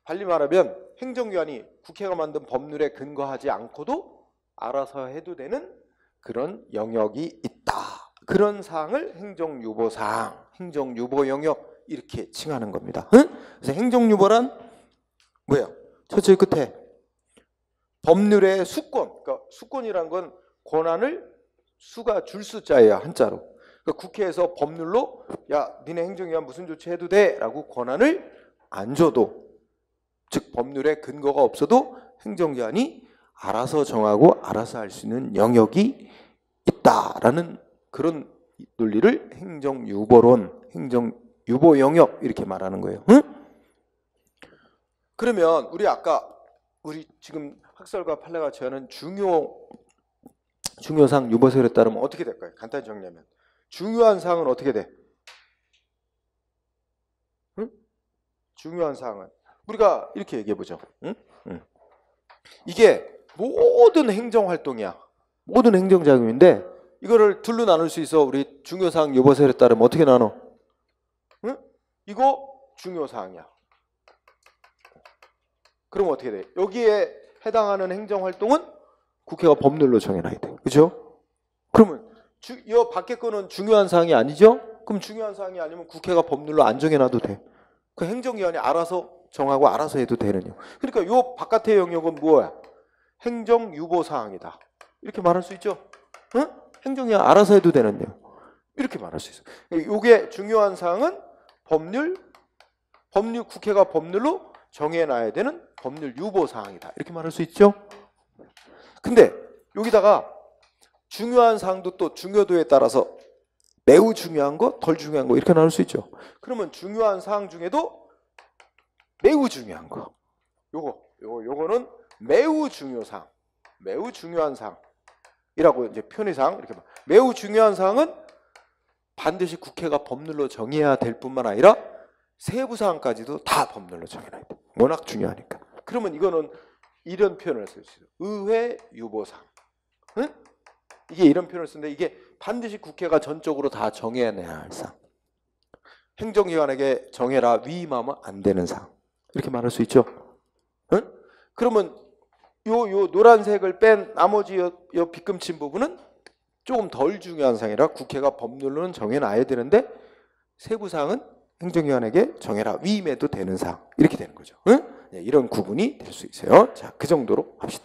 달리 말하면 행정기관이 국회가 만든 법률에 근거하지 않고도 알아서 해도 되는 그런 영역이 있다. 그런 사항을 행정유보사항, 행정유보 영역 이렇게 칭하는 겁니다. 응? 그래서 행정유보란 뭐야? 첫째 끝에 법률의 수권. 그러니까 수권이란 건 권한을 수가 줄 수자예요, 한자로. 그러니까 국회에서 법률로 야, 니네 행정기관 무슨 조치해도 돼 라고 권한을 안 줘도, 즉 법률에 근거가 없어도 행정기관이 알아서 정하고 알아서 할 수 있는 영역이 있다라는 그런 논리를 행정유보론, 행정유보 영역 이렇게 말하는 거예요. 응? 그러면 우리 지금 학설과 판례가 취하는 중요사항 유보설에 따르면 어떻게 될까요? 간단히 정리하면 중요한 사항은 어떻게 돼? 응? 중요한 사항은 우리가 이렇게 얘기해 보죠. 응? 이게 모든 행정활동이야. 모든 행정작용인데 이거를 둘로 나눌 수 있어. 우리 중요사항 유보설에 따르면 어떻게 나눠? 응? 이거 중요사항이야. 그럼 어떻게 돼? 여기에 해당하는 행정활동은 국회가 법률로 정해놔야 돼. 그죠? 그러면 이 밖에 거는 중요한 사항이 아니죠? 그럼 중요한 사항이 아니면 국회가 법률로 안 정해놔도 돼. 그 행정기관이 알아서 정하고 알아서 해도 되는요. 그러니까 요 바깥의 영역은 뭐야? 행정유보사항이다. 이렇게 말할 수 있죠? 응? 행정기관 알아서 해도 되는요. 이렇게 말할 수 있어요. 요게 중요한 사항은 국회가 법률로 정해놔야 되는 법률 유보사항이다. 이렇게 말할 수 있죠? 근데 여기다가 중요한 사항도 또 중요도에 따라서 매우 중요한 거, 덜 중요한 거 이렇게 나눌 수 있죠. 그러면 중요한 사항 중에도 매우 중요한 거, 요거는 매우 중요사항, 매우 중요한 사항이라고 이제 편의상 이렇게 봐. 매우 중요한 사항은 반드시 국회가 법률로 정해야 될 뿐만 아니라 세부 사항까지도 다 법률로 정해놔야 돼. 워낙 중요하니까. 그러면 이거는 이런 표현을 쓸 수 있어요. 의회 유보사항. 응? 이게 이런 표현을 쓰는데 이게 반드시 국회가 전적으로 다 정해내야 할 사항. 행정기관에게 정해라 위임하면 안 되는 사항. 이렇게 말할 수 있죠. 응? 그러면 요 노란색을 뺀 나머지 요 빗금친 부분은 조금 덜 중요한 사항이라 국회가 법률로는 정해놔야 되는데 세부 사항은 행정기관에게 정해라 위임해도 되는 사항. 이렇게 되는 거죠. 응? 네, 이런 구분이 될 수 있어요. 자, 그 정도로 합시다.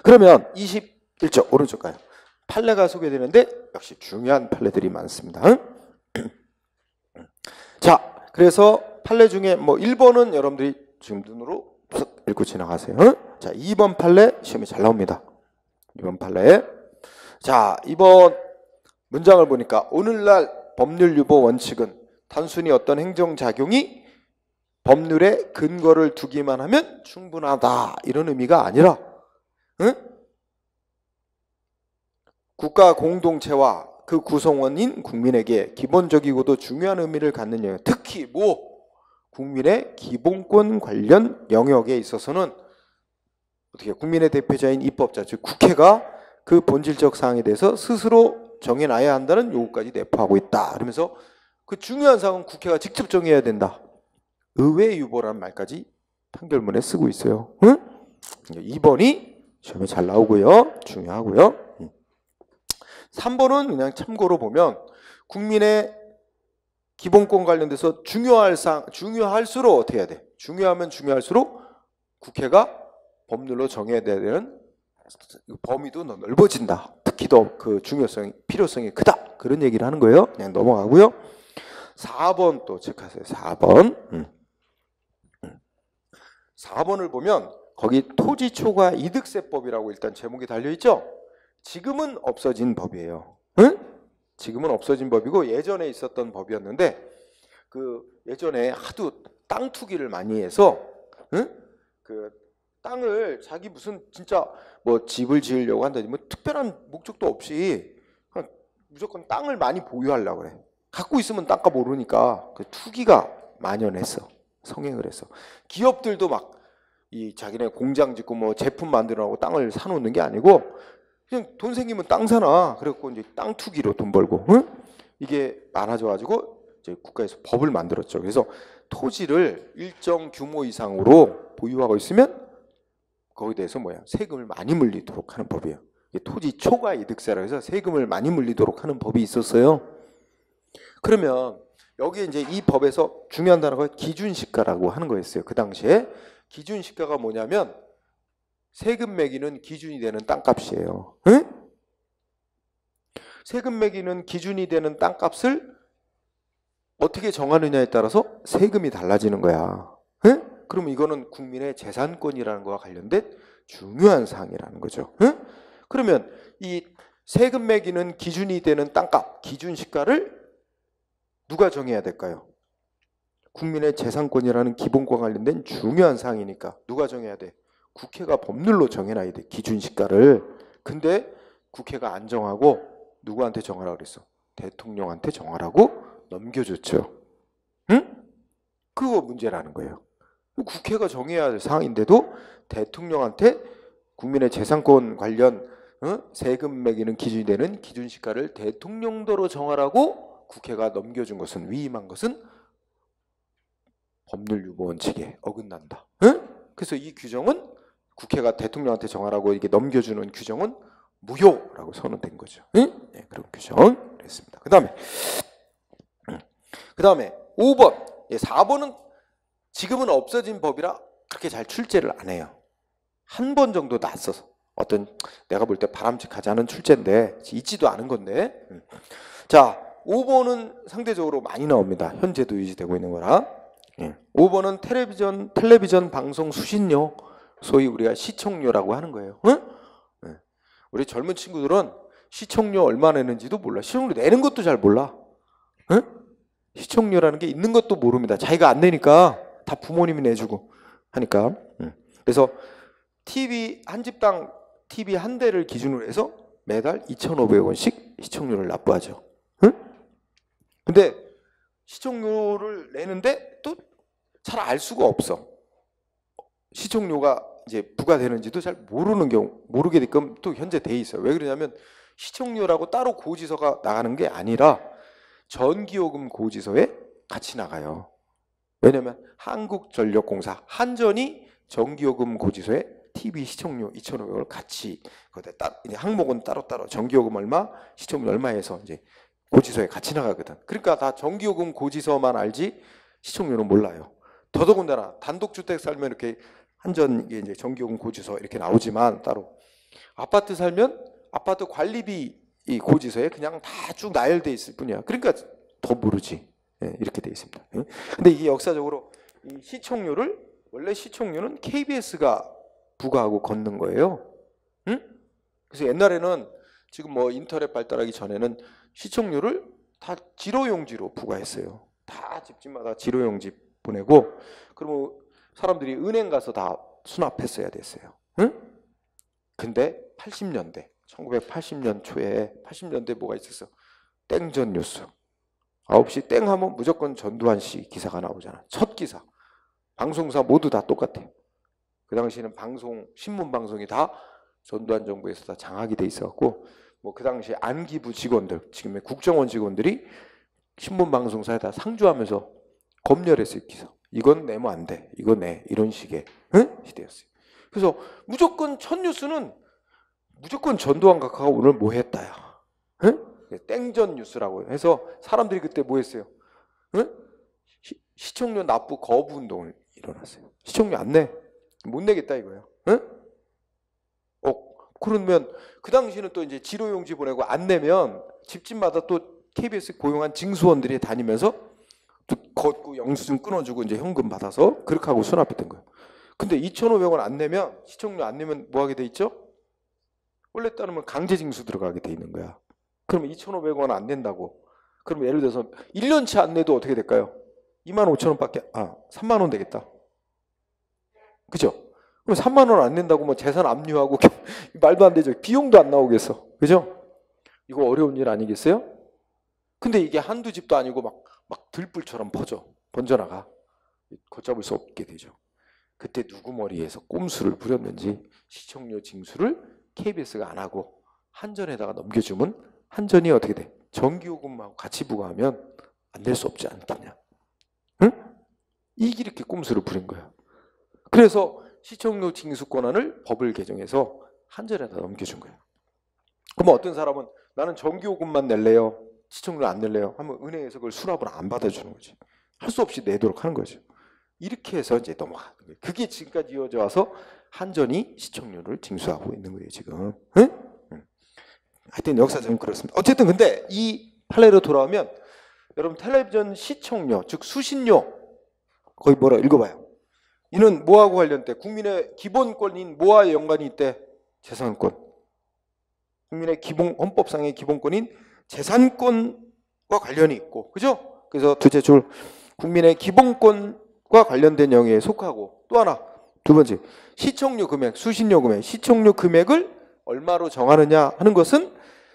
그러면 21쪽 오른쪽 가요. 판례가 소개되는데 역시 중요한 판례들이 많습니다. 자, 그래서 판례 중에 뭐 1번은 여러분들이 지금 눈으로 쓱 읽고 지나가세요. 자, 2번 판례 시험에 잘 나옵니다. 2번 판례. 자, 2번 문장을 보니까 오늘날 법률 유보 원칙은 단순히 어떤 행정작용이 법률에 근거를 두기만 하면 충분하다 이런 의미가 아니라 국가 공동체와 그 구성원인 국민에게 기본적이고도 중요한 의미를 갖는 영역, 특히 국민의 기본권 관련 영역에 있어서는 어떻게 국민의 대표자인 입법자 즉 국회가 그 본질적 사항에 대해서 스스로 정해놔야 한다는 요구까지 내포하고 있다. 그러면서 그 중요한 사항은 국회가 직접 정해야 된다. 의회 유보라는 말까지 판결문에 쓰고 있어요. 2번이 시험에 잘 나오고요. 중요하고요. 3번은 그냥 참고로 보면 국민의 기본권 관련돼서 중요할수록 어떻게 해야 돼? 중요하면 중요할수록 국회가 법률로 정해야 되는 범위도 넓어진다. 특히 더 그 필요성이 크다. 그런 얘기를 하는 거예요. 그냥 넘어가고요. 4번 또 체크하세요. 4번. 4번을 보면 거기 토지초과 이득세법이라고 일단 제목이 달려있죠. 지금은 없어진 법이에요. 지금은 없어진 법이고 예전에 있었던 법이었는데 그 예전에 하도 땅 투기를 많이 해서 그 땅을 자기 무슨 진짜 뭐 집을 지으려고 한다든지 뭐 특별한 목적도 없이 그냥 무조건 땅을 많이 보유하려고 그래. 갖고 있으면 땅값 오르니까 그 투기가 만연했어. 성행을 했어. 기업들도 막 이 자기네 공장 짓고 뭐 제품 만들어하고 땅을 사놓는 게 아니고 그냥 돈 생기면 땅 사나. 그래갖고 이제 땅 투기로 돈 벌고 이게 많아져가지고 이제 국가에서 법을 만들었죠. 그래서 토지를 일정 규모 이상으로 보유하고 있으면 거기에 대해서 세금을 많이 물리도록 하는 법이에요. 토지 초과 이득세라고 해서 세금을 많이 물리도록 하는 법이 있었어요. 그러면 여기에 이제 이 법에서 중요한 단어가 기준시가라고 하는 거였어요. 그 당시에 기준시가가 뭐냐면 세금 매기는 기준이 되는 땅값이에요. 응? 세금 매기는 기준이 되는 땅값을 어떻게 정하느냐에 따라서 세금이 달라지는 거야. 응? 그럼 이거는 국민의 재산권이라는 거와 관련된 중요한 사항이라는 거죠. 응? 그러면 이 세금 매기는 기준이 되는 땅값, 기준시가를 누가 정해야 될까요? 국민의 재산권이라는 기본과 관련된 중요한 사항이니까 누가 정해야 돼? 국회가 법률로 정해놔야 돼, 기준시가를. 근데 국회가 안 정하고 누구한테 정하라고 그랬어? 대통령한테 정하라고 넘겨줬죠. 응? 그거 문제라는 거예요. 국회가 정해야 할 사항인데도 대통령한테 국민의 재산권 관련 세금 매기는 기준이 되는 기준시가를 대통령도로 정하라고 국회가 넘겨준 것은, 위임한 것은 법률 유보 원칙에 어긋난다. 응? 그래서 이 규정은 국회가 대통령한테 정하라고 이게 넘겨주는 규정은 무효라고 선언된 거죠. 응? 네, 그런 규정을 했습니다. 그 다음에 5번, 4번은 지금은 없어진 법이라 그렇게 잘 출제를 안 해요. 한 번 정도 났어서 어떤 내가 볼 때 바람직하지 않은 출제인데 있지도 않은 건데. 자, 5번은 상대적으로 많이 나옵니다. 현재도 유지되고 있는 거라. 5번은 텔레비전 방송 수신료, 소위 우리가 시청료라고 하는 거예요. 응? 우리 젊은 친구들은 시청료 얼마 내는지도 몰라. 시청료 내는 것도 잘 몰라. 응? 시청료라는 게 있는 것도 모릅니다. 자기가 안 내니까 다 부모님이 내주고 하니까. 그래서 TV 한 집당 TV 한 대를 기준으로 해서 매달 2,500원씩 시청료를 납부하죠. 응? 근데 시청료를 내는데 또 잘 알 수가 없어. 시청료가 이제 부과되는지도 잘 모르는 경우, 모르게 되게끔 또 현재 돼 있어요. 왜 그러냐면 시청료라고 따로 고지서가 나가는 게 아니라 전기요금 고지서에 같이 나가요. 왜냐면 한국전력공사, 한전이 전기요금 고지서에 TV 시청료 2,500원을 같이, 항목은 따로따로 전기요금 얼마, 시청료 얼마 해서 이제 고지서에 같이 나가거든. 그러니까 다 전기요금 고지서만 알지 시청료는 몰라요. 더더군다나 단독주택 살면 이렇게 한전 이제 전기요금 고지서 이렇게 나오지만 따로 아파트 살면 아파트 관리비 이 고지서에 그냥 다 쭉 나열돼 있을 뿐이야. 그러니까 더 모르지. 이렇게 돼 있습니다. 근데 이게 역사적으로 이 시청료를, 원래 시청료는 KBS가 부과하고 걷는 거예요. 응? 그래서 옛날에는, 지금 뭐 인터넷 발달하기 전에는 시청료를 다 지로용지로 부과했어요. 다 집집마다 지로용지 보내고, 그러면 사람들이 은행 가서 다 수납했어야 됐어요. 응? 근데 80년대, 1980년 초에 80년대 뭐가 있었어? 땡전 뉴스. 9시 땡 하면 무조건 전두환 씨 기사가 나오잖아. 첫 기사. 방송사 모두 다 똑같아. 그 당시에는 신문 방송이 다 전두환 정부에서 다 장악이 돼 있었고, 뭐 그 당시 안기부 직원들, 지금의 국정원 직원들이 신문 방송사에 다 상주하면서 검열했어요, 기사. 이건 내면 안 돼. 이거 내. 이런 식의 시대였어요. 그래서 무조건 첫 뉴스는 무조건 전두환 각하가 오늘 뭐 했다야. 땡전 뉴스라고 해서 사람들이 그때 뭐 했어요? 시청료 납부 거부 운동을 일어났어요. 시청료 안 내. 못 내겠다 이거예요. 그러면 그 당시는 또 이제 지로용지 보내고 안 내면 집집마다 또 KBS 고용한 징수원들이 다니면서 또 걷고 영수증 끊어주고 이제 현금 받아서 그렇게 하고 수납했던 거예요. 근데 2,500원 안 내면, 시청료 안 내면 뭐 하게 돼 있죠? 원래 따르면 강제 징수 들어가게 돼 있는 거야. 그러면 2,500원 안 낸다고. 그럼 예를 들어서 1년치 안 내도 어떻게 될까요? 25,000원밖에, 3만 원 되겠다. 그죠? 그럼 3만 원 안 낸다고 뭐 재산 압류하고 말도 안 되죠. 비용도 안 나오겠어. 그죠? 이거 어려운 일 아니겠어요? 근데 이게 한두 집도 아니고 막 들불처럼 번져나가. 걷잡을 수 없게 되죠. 그때 누구 머리에서 꼼수를 부렸는지 시청료 징수를 KBS가 안 하고 한전에다가 넘겨주면 한전이 어떻게 돼? 전기요금하고 같이 부과하면 안 될 수 없지 않겠냐. 응? 이게 이렇게 꼼수를 부린 거야. 그래서 시청료 징수 권한을 법을 개정해서 한전에다 넘겨준 거예요. 그럼 어떤 사람은 나는 전기요금만 낼래요. 시청률 안 낼래요? 하면 은행에서 그걸 수납을 안 받아주는 거지. 할 수 없이 내도록 하는 거죠. 이렇게 해서 이제 넘어가는 거예요. 그게 지금까지 이어져 와서 한전이 시청률을 징수하고 있는 거예요, 지금. 응? 하여튼 역사적으로 그렇습니다. 어쨌든 근데 이 판례로 돌아오면 여러분 텔레비전 시청료, 즉 수신료 거기 뭐라 읽어봐요. 이는 뭐하고 관련돼? 국민의 기본권인 뭐와 연관이 있대? 재산권. 국민의 기본 헌법상의 기본권인 재산권과 관련이 있고, 그죠? 그래서 두째 줄 국민의 기본권과 관련된 영역에 속하고, 또 하나 두 번째 시청료 금액, 수신료 금액, 시청료 금액을 얼마로 정하느냐 하는 것은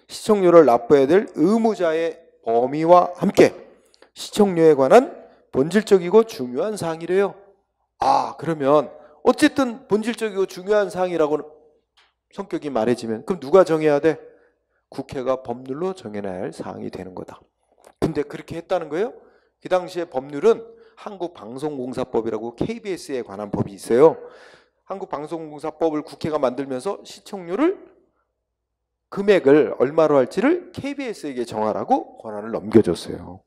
시청료를 납부해야 될 의무자의 범위와 함께 시청료에 관한 본질적이고 중요한 사항이래요. 아, 그러면 어쨌든 본질적이고 중요한 사항이라고 성격이 말해지면 그럼 누가 정해야 돼? 국회가 법률로 정해놔야 할 사항이 되는 거다. 근데 그렇게 했다는 거예요? 그 당시에 법률은 한국방송공사법이라고 KBS에 관한 법이 있어요. 한국방송공사법을 국회가 만들면서 시청료를 금액을 얼마로 할지를 KBS에게 정하라고 권한을 넘겨줬어요.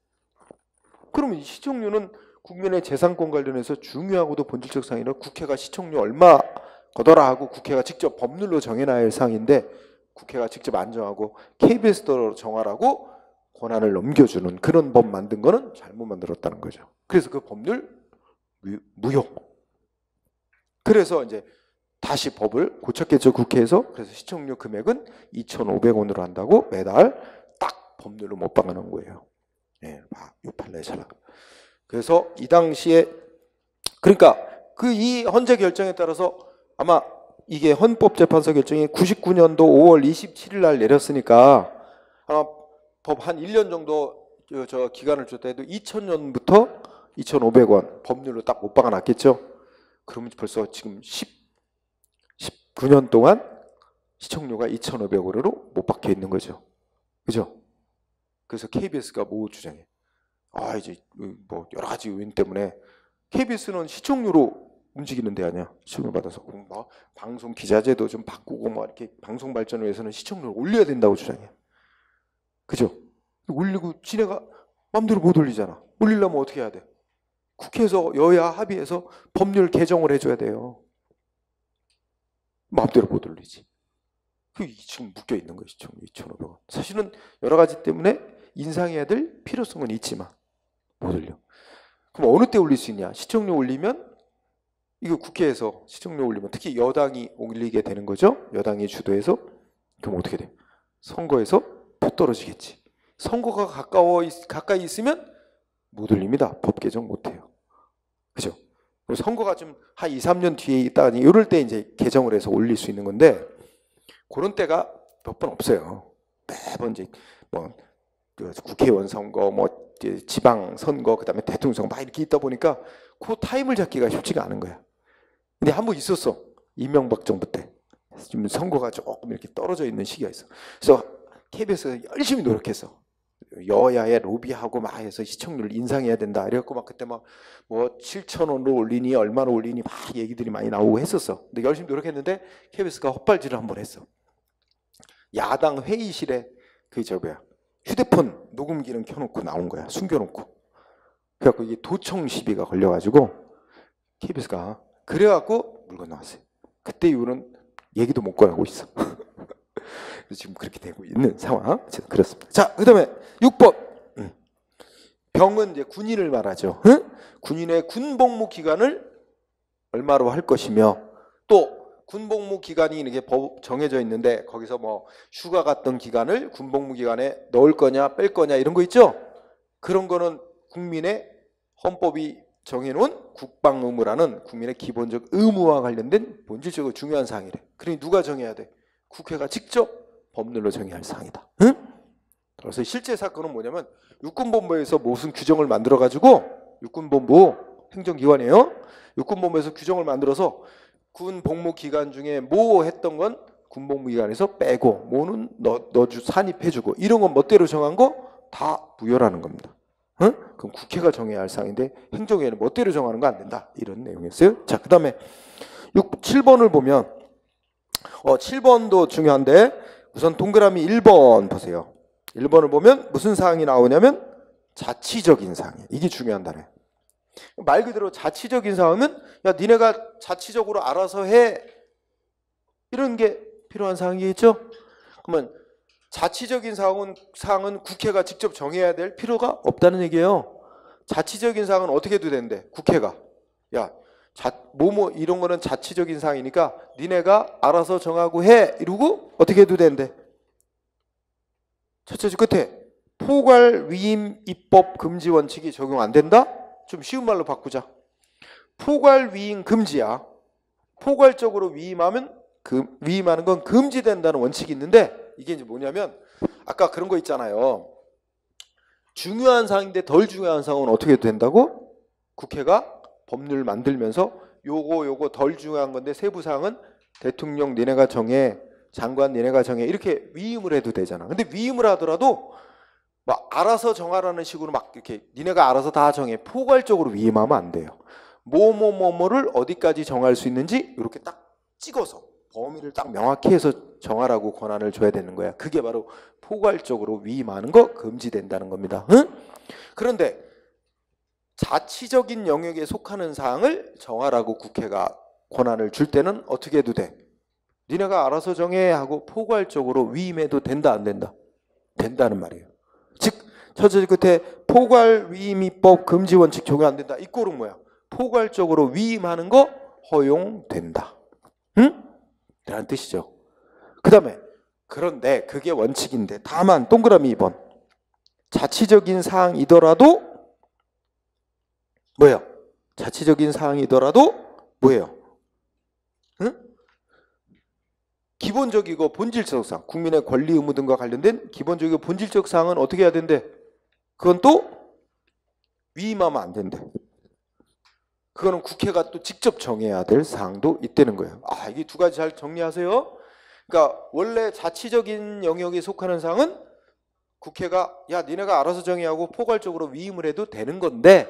그러면 이 시청료는 국민의 재산권 관련해서 중요하고도 본질적 사항이라 국회가 시청료 얼마 거더라 하고 국회가 직접 법률로 정해놔야 할 사항인데 국회가 직접 안 정하고 KBS대로 정하라고 권한을 넘겨주는 그런 법 만든 거는 잘못 만들었다는 거죠. 그래서 그 법률 무효. 그래서 이제 다시 법을 고쳤겠죠, 국회에서. 그래서 시청료 금액은 2,500원으로 한다고 매달 딱 법률로 못 박아놓은 거예요. 예, 이 판례 잘. 그래서 이 당시에 그러니까 그 이 헌재 결정에 따라서 아마 이게 헌법재판소 결정이 99년도 5월 27일 날 내렸으니까 아마 법 한 1년 정도 저 기간을 줬다 해도 2000년부터 2,500원 법률로 딱 못 박아놨겠죠. 그러면 벌써 지금 19년 동안 시청료가 2,500원으로 못 박혀 있는 거죠. 그죠? 그래서 KBS가 뭐 주장해? 아, 이제 뭐 여러 가지 요인 때문에 KBS는 시청료로 움직이는 데 아니야. 시청료 받아서 뭐 방송 기자재도 좀 바꾸고 뭐 이렇게 방송 발전을 위해서는 시청료를 올려야 된다고 주장해. 그죠? 올리고 지네가 마음대로 못 올리잖아. 올리려면 어떻게 해야 돼? 국회에서 여야 합의해서 법률 개정을 해줘야 돼요. 마음대로 못 올리지. 그 지금 묶여 있는 거예요. 시청료 2,500원. 사실은 여러 가지 때문에 인상해야 될 필요성은 있지만 못 올려. 그럼 어느 때 올릴 수 있냐? 시청료 올리면 이거 국회에서 시청료 올리면 특히 여당이 올리게 되는 거죠. 여당이 주도해서. 그럼 어떻게 돼? 선거에서 또 떨어지겠지. 선거가 가까이 있으면 못 올립니다. 법 개정 못 해요. 그죠? 선거가 좀 한 2, 3년 뒤에 있다가 이럴 때 이제 개정을 해서 올릴 수 있는 건데 그런 때가 몇 번 없어요. 매번 이제 뭐 국회의원 선거, 뭐 지방 선거, 그다음에 대통령 선거 막 이렇게 있다 보니까 그 타임을 잡기가 쉽지가 않은 거야. 근데 한 번 있었어. 이명박 정부 때. 지금 선거가 조금 이렇게 떨어져 있는 시기가 있어. 그래서 KBS가 열심히 노력했어. 여야에 로비하고 막 해서 시청률을 인상해야 된다. 이래갖고 막 그때 막 뭐 7,000원으로 올리니 얼마로 올리니 막 얘기들이 많이 나오고 했었어. 근데 열심히 노력했는데 KBS가 헛발질을 한번 했어. 야당 회의실에 휴대폰 녹음기는 켜놓고 나온 거야. 숨겨놓고. 그래갖고 이게 도청 시비가 걸려가지고 KBS가 그래갖고 물건 나왔어요. 그때 이후로는 얘기도 못 꺼내고 있어. 지금 그렇게 되고 있는 상황. 그렇습니다. 자, 그 다음에 6번. 병은 이제 군인을 말하죠. 군인의 군복무 기간을 얼마로 할 것이며 또 군복무 기간이 이렇게 정해져 있는데 거기서 뭐 휴가 갔던 기간을 군복무 기간에 넣을 거냐 뺄 거냐 이런 거 있죠. 그런 거는 국민의 헌법이 정해놓은 국방 의무라는 국민의 기본적 의무와 관련된 본질적으로 중요한 사항이래. 그러니 누가 정해야 돼? 국회가 직접 법률로 정해야 할 사항이다. 그래서 실제 사건은 뭐냐면 육군본부에서 무슨 규정을 만들어가지고 육군본부 행정기관이에요. 육군본부에서 규정을 만들어서 군 복무 기간 중에 뭐 했던 건 군복무 기간에서 빼고 뭐는 산입해주고 이런 건 멋대로 정한 거 다 무효라는 겁니다. 그럼 국회가 정해야 할 사항인데 행정위원회는 멋대로 정하는 거 안 된다. 이런 내용이었어요. 자, 그 다음에 7번을 보면 7번도 중요한데 우선 동그라미 1번 보세요. 1번을 보면 무슨 사항이 나오냐면 자치적인 사항이에요. 이게 중요한 단어예요. 말 그대로 자치적인 사항은 야 니네가 자치적으로 알아서 해 이런 게 필요한 사항이겠죠. 그러면 자치적인 사항은 국회가 직접 정해야 될 필요가 없다는 얘기예요. 자치적인 사항은 어떻게 해도 된대. 국회가 야 뭐뭐 이런 거는 자치적인 사항이니까 니네가 알아서 정하고 해 이러고 어떻게 해도 된대. 첫째 줄 끝에 포괄 위임 입법 금지 원칙이 적용 안 된다? 좀 쉬운 말로 바꾸자. 포괄 위임 금지야. 포괄적으로 위임하면 위임하는 건 금지된다는 원칙이 있는데 이게 이제 뭐냐면 아까 그런 거 있잖아요. 중요한 사항인데 덜 중요한 사항은 어떻게 해도 된다고? 국회가 법률 만들면서 요거 덜 중요한 건데 세부 사항은 대통령 니네가 정해, 장관 니네가 정해 이렇게 위임을 해도 되잖아. 근데 위임을 하더라도 막 알아서 정하라는 식으로 막 이렇게 니네가 알아서 다 정해 포괄적으로 위임하면 안 돼요. 뭐를 어디까지 정할 수 있는지 이렇게 딱 찍어서 범위를 딱 명확히 해서 정하라고 권한을 줘야 되는 거야. 그게 바로 포괄적으로 위임하는 거 금지된다는 겁니다. 응? 그런데 자치적인 영역에 속하는 사항을 정하라고 국회가 권한을 줄 때는 어떻게 해도 돼? 니네가 알아서 정해 하고 포괄적으로 위임해도 된다 안 된다? 된다는 말이에요. 즉 첫째 끝에 포괄 위임입법 금지 원칙 적용 안 된다. 이 꼴은 뭐야? 포괄적으로 위임하는 거 허용된다. 응? 라는 뜻이죠. 그 다음에 그런데 그게 원칙인데 다만 동그라미 2번 자치적인 사항이더라도 뭐예요? 자치적인 사항이더라도 뭐예요? 응? 기본적이고 본질적 사항, 국민의 권리 의무 등과 관련된 기본적이고 본질적 사항은 어떻게 해야 된대? 그건 또 위임하면 안 된대. 그거는 국회가 또 직접 정해야 될 사항도 있다는 거예요. 아, 이게 두 가지 잘 정리하세요. 그러니까 원래 자치적인 영역에 속하는 사항은 국회가 야 니네가 알아서 정의하고 포괄적으로 위임을 해도 되는 건데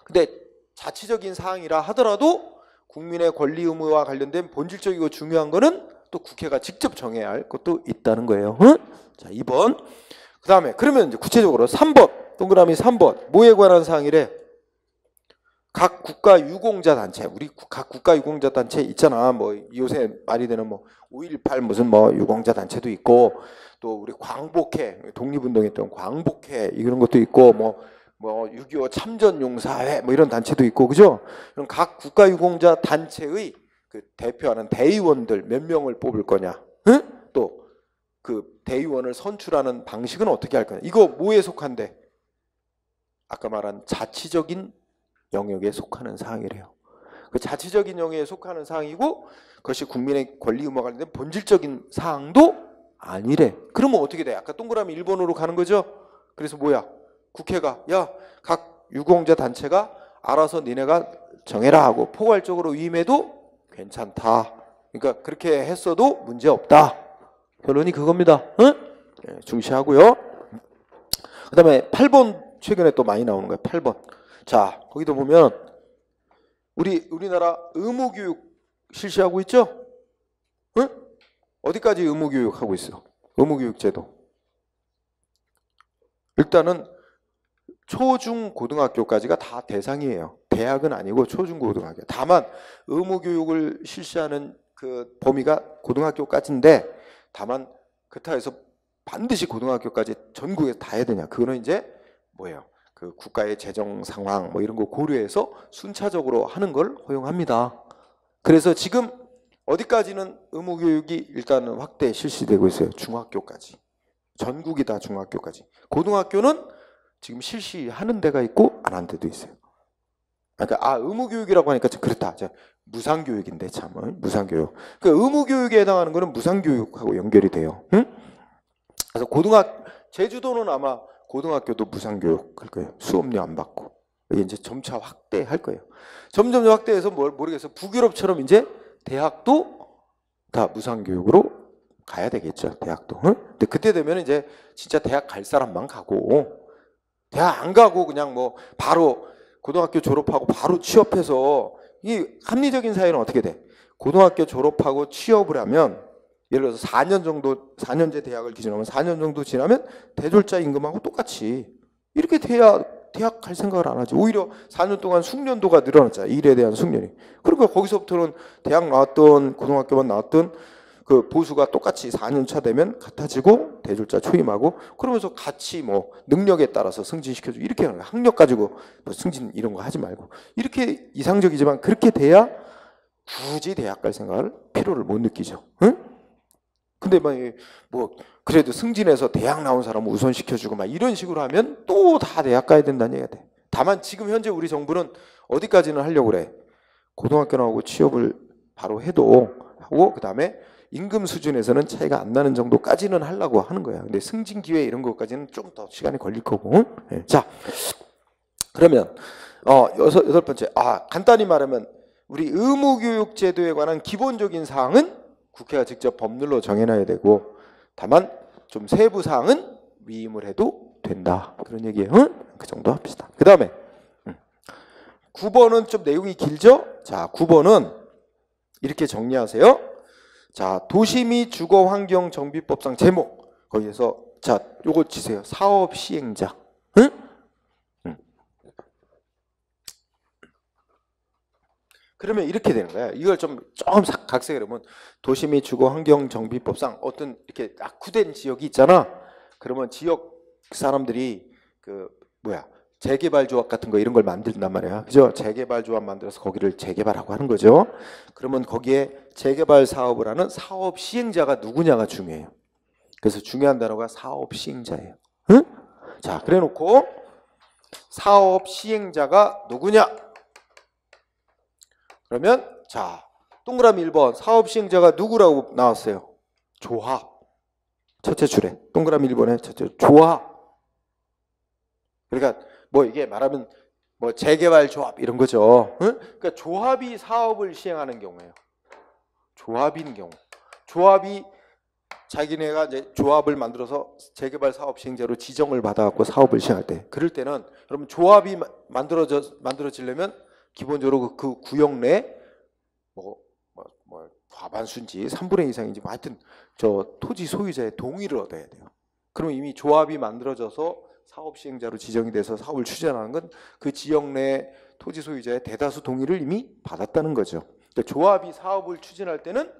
근데 자치적인 사항이라 하더라도 국민의 권리 의무와 관련된 본질적이고 중요한 거는 또 국회가 직접 정해야 할 것도 있다는 거예요. 응? 자 2번 그 다음에 그러면 이제 구체적으로 3번 동그라미 3번 뭐에 관한 사항이래? 각 국가 유공자 단체, 우리 각 국가 유공자 단체 있잖아. 뭐 요새 말이 되는 뭐 5.18 무슨 뭐 유공자 단체도 있고 또 우리 광복회 독립운동했던 광복회 이런 것도 있고 뭐 6.25 참전용사회 뭐 이런 단체도 있고 그죠? 그럼 각 국가 유공자 단체의 그 대표하는 대의원들 몇 명을 뽑을 거냐? 응? 또 그 대의원을 선출하는 방식은 어떻게 할 거냐? 이거 뭐에 속한데? 아까 말한 자치적인 영역에 속하는 사항이래요. 그 자치적인 영역에 속하는 사항이고 그것이 국민의 권리 의무와 관련된 본질적인 사항도 아니래. 그러면 어떻게 돼? 아까 동그라미 1번으로 가는 거죠? 그래서 뭐야? 국회가 야 각 유공자 단체가 알아서 니네가 정해라 하고 포괄적으로 위임해도 괜찮다. 그러니까 그렇게 했어도 문제 없다. 결론이 그겁니다. 응? 네, 중시하고요. 그 다음에 8번 최근에 또 많이 나오는 거예요. 8번. 자, 거기도 보면 우리나라 의무교육 실시하고 있죠? 응? 어디까지 의무교육 하고 있어? 의무교육제도. 일단은 초중 고등학교까지가 다 대상이에요. 대학은 아니고 초중 고등학교. 다만 의무교육을 실시하는 그 범위가 고등학교까지인데 다만 그렇다 해서 반드시 고등학교까지 전국에 다 해야 되냐? 그거는 이제 뭐예요? 그 국가의 재정 상황 뭐 이런 거 고려해서 순차적으로 하는 걸 허용합니다. 그래서 지금 어디까지는 의무교육이 일단은 확대 실시되고 있어요. 중학교까지. 전국이 다 중학교까지. 고등학교는 지금 실시하는 데가 있고 안 하는 데도 있어요. 그러니까 의무교육이라고 하니까 좀 그렇다. 무상교육인데 참 무상교육. 그 의무교육에 해당하는 거는 무상교육하고 연결이 돼요. 응? 그래서 제주도는 아마 고등학교도 무상교육 할 거예요. 수업료 안 받고. 이게 이제 점차 확대할 거예요. 점점 확대해서 모르겠어. 북유럽처럼 이제 대학도 다 무상교육으로 가야 되겠죠. 대학도. 응? 근데 그때 되면 이제 진짜 대학 갈 사람만 가고 대학 안 가고 그냥 뭐 바로 고등학교 졸업하고 바로 취업해서 이 합리적인 사회는 어떻게 돼? 고등학교 졸업하고 취업을 하면 예를 들어서 4년 정도, 4년제 대학을 기준으로 하면 4년 정도 지나면 대졸자 임금하고 똑같이 이렇게 돼야 대학 갈 생각을 안 하지. 오히려 4년 동안 숙련도가 늘어났잖아. 일에 대한 숙련이. 그러니까 거기서부터는 대학 나왔던 고등학교만 나왔던 그 보수가 똑같이 4년 차 되면 같아지고 대졸자 초임하고 그러면서 같이 뭐 능력에 따라서 승진시켜주고 이렇게 하는 거야. 학력 가지고 뭐 승진 이런 거 하지 말고 이렇게 이상적이지만 그렇게 돼야 굳이 대학 갈 생각을 필요를 못 느끼죠. 응? 근데 뭐 그래도 승진해서 대학 나온 사람을 우선시켜주고 막 이런 식으로 하면 또 다 대학 가야 된다는 얘기가 돼. 다만 지금 현재 우리 정부는 어디까지는 하려고 그래. 고등학교 나오고 취업을 바로 해도 하고 그다음에 임금 수준에서는 차이가 안 나는 정도까지는 하려고 하는 거야. 근데 승진 기회 이런 것까지는 좀 더 시간이 걸릴 거고. 네. 자, 그러면 여덟 번째. 간단히 말하면 우리 의무교육 제도에 관한 기본적인 사항은 국회가 직접 법률로 정해놔야 되고 다만 좀 세부 사항은 위임을 해도 된다. 그런 얘기예요. 그 정도 합시다. 그 다음에 9번은 좀 내용이 길죠? 자, 9번은 이렇게 정리하세요. 자, 도시 및 주거 환경 정비법상 제목 거기에서 자, 요거 치세요. 사업 시행자. 응? 그러면 이렇게 되는 거야. 이걸 조금 각색을 하면 도시 및 주거 환경 정비법상 어떤 이렇게 낙후된 지역이 있잖아. 그러면 지역 사람들이 재개발 조합 같은 거 이런 걸 만든단 말이야. 그죠? 재개발 조합 만들어서 거기를 재개발하고 하는 거죠. 그러면 거기에 재개발 사업을 하는 사업 시행자가 누구냐가 중요해요. 그래서 중요한 단어가 사업 시행자예요. 응? 자, 그래 놓고 사업 시행자가 누구냐? 그러면 자, 동그라미 1번 사업 시행자가 누구라고 나왔어요? 조합. 첫째 줄에 동그라미 1번에 첫째 조합. 그러니까 뭐 이게 말하면 뭐 재개발 조합 이런 거죠. 응? 그러니까 조합이 사업을 시행하는 경우예요. 조합인 경우. 조합이 자기네가 이제 조합을 만들어서 재개발 사업 시행자로 지정을 받아갖고 사업을 시행할 때, 그럴 때는 여러분 조합이 만들어지려면 기본적으로 그 구역 내 과반수인지 3분의 2 이상인지 뭐 하여튼 저 토지 소유자의 동의를 얻어야 돼요. 그러면 이미 조합이 만들어져서 사업 시행자로 지정이 돼서 사업을 추진하는 건 그 지역 내 토지 소유자의 대다수 동의를 이미 받았다는 거죠. 그러니까 조합이 사업을 추진할 때는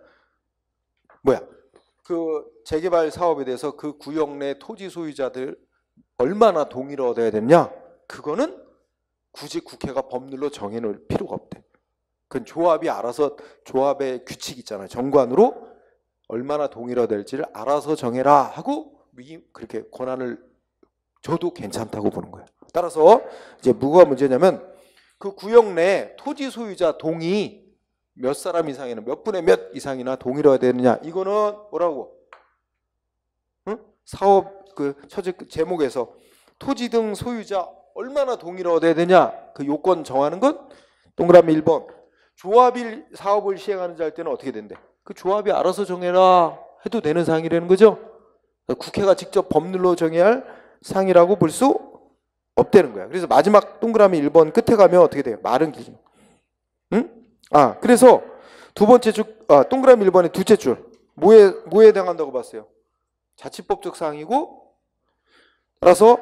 그 재개발 사업에 대해서 그 구역 내 토지 소유자들 얼마나 동의를 얻어야 되느냐? 그거는 굳이 국회가 법률로 정해놓을 필요가 없대. 그건 조합이 알아서, 조합의 규칙 있잖아요. 정관으로 얼마나 동의를 얻을지를 알아서 정해라 하고 그렇게 권한을 줘도 괜찮다고 보는 거예요. 따라서 이제 뭐가 문제냐면 그 구역 내 토지 소유자 동의 몇 사람 이상이나 몇 분의 몇 이상이나 동의를 해야 되느냐, 이거는 뭐라고? 사업 그 처제 제목에서 토지 등 소유자 얼마나 동의를 얻어야 되냐, 그 요건 정하는 건 동그라미 1번. 조합이 사업을 시행하는지 할 때는 어떻게 된대? 그 조합이 알아서 정해라 해도 되는 사항이라는 거죠. 국회가 직접 법률로 정해야 할 사항이라고 볼 수 없다는 거야. 그래서 마지막 동그라미 1번 끝에 가면 어떻게 돼요? 말은 기준. 응? 그래서 두 번째 줄, 동그라미 1번의 둘째 줄 뭐에 해당한다고 봤어요? 자치법적 사항이고, 따라서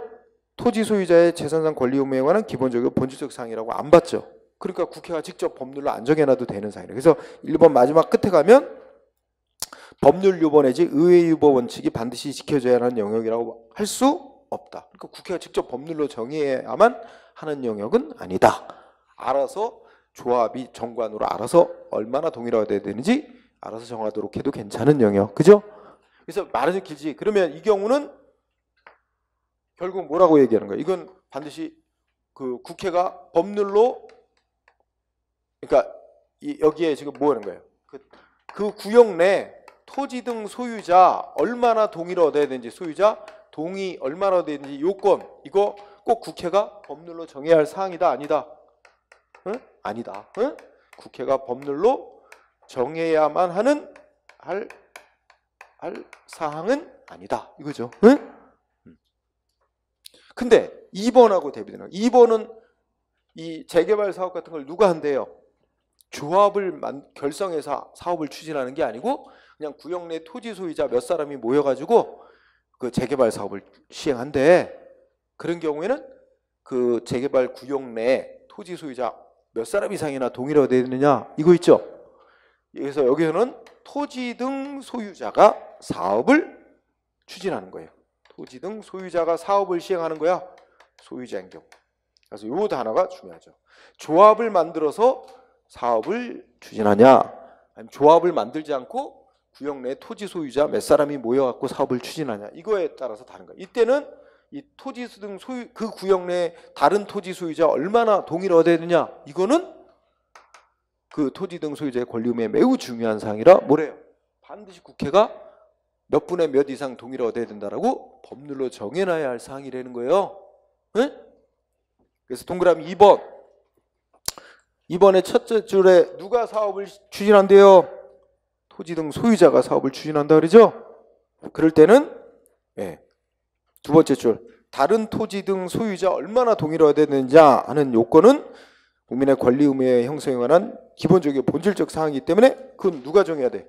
토지 소유자의 재산상 권리 의무에 관한 기본적이고 본질적 사항이라고 안 봤죠. 그러니까 국회가 직접 법률로 안 정해놔도 되는 사항이에요. 그래서 1번 마지막 끝에 가면 법률 유보 내지 의회 유보 원칙이 반드시 지켜져야 하는 영역이라고 할 수 없다. 그러니까 국회가 직접 법률로 정해야만 하는 영역은 아니다. 알아서 조합이 정관으로 알아서 얼마나 동의를 얻어야 되는지 알아서 정하도록 해도 괜찮은 영역. 그죠? 그래서 말은 좀 길지. 그러면 이 경우는 결국 뭐라고 얘기하는 거예요? 이건 반드시 그 국회가 법률로, 그러니까 여기에 지금 뭐 하는 거예요? 그 구역 내 토지 등 소유자 얼마나 동의를 얻어야 되는지, 소유자 동의 얼마나 얻어야 되는지 요건, 이거 꼭 국회가 법률로 정해야 할 사항이다, 아니다? 응? 아니다. 응? 국회가 법률로 정해야만 할 사항은 아니다, 이거죠. 응? 근데 2번하고 대비되는 거예요. 2번은 이 재개발 사업 같은 걸 누가 한대요? 조합을 결성해서 사업을 추진하는 게 아니고 그냥 구역 내 토지 소유자 몇 사람이 모여가지고 그 재개발 사업을 시행한대. 그런 경우에는 그 재개발 구역 내 토지 소유자 몇 사람 이상이나 동의가 되느냐 이거 있죠. 그래서 여기서는 토지 등 소유자가 사업을 추진하는 거예요. 토지 등 소유자가 사업을 시행하는 거야. 소유자인 경우. 그래서 이 단어가 중요하죠. 조합을 만들어서 사업을 추진하냐, 아니면 조합을 만들지 않고 구역 내 토지 소유자 몇 사람이 모여갖고 사업을 추진하냐, 이거에 따라서 다른 거야. 이때는 이 토지 등 소유, 그 구역 내 다른 토지 소유자 얼마나 동의를 얻어야 되느냐, 이거는 그 토지 등 소유자의 권리 의무에 매우 중요한 사항이라 뭐래요? 반드시 국회가 몇 분의 몇 이상 동의를 얻어야 된다라고 법률로 정해놔야 할 사항이라는 거예요. 네? 그래서 동그라미 2번. 2번의 첫째 줄에 누가 사업을 추진한대요? 토지 등 소유자가 사업을 추진한다 그러죠? 그럴 때는 두 번째 줄, 다른 토지 등 소유자 얼마나 동의를 얻어야 되는지 하는 요건은 국민의 권리 의무의 형성에 관한 기본적이고 본질적 사항이기 때문에 그건 누가 정해야 돼?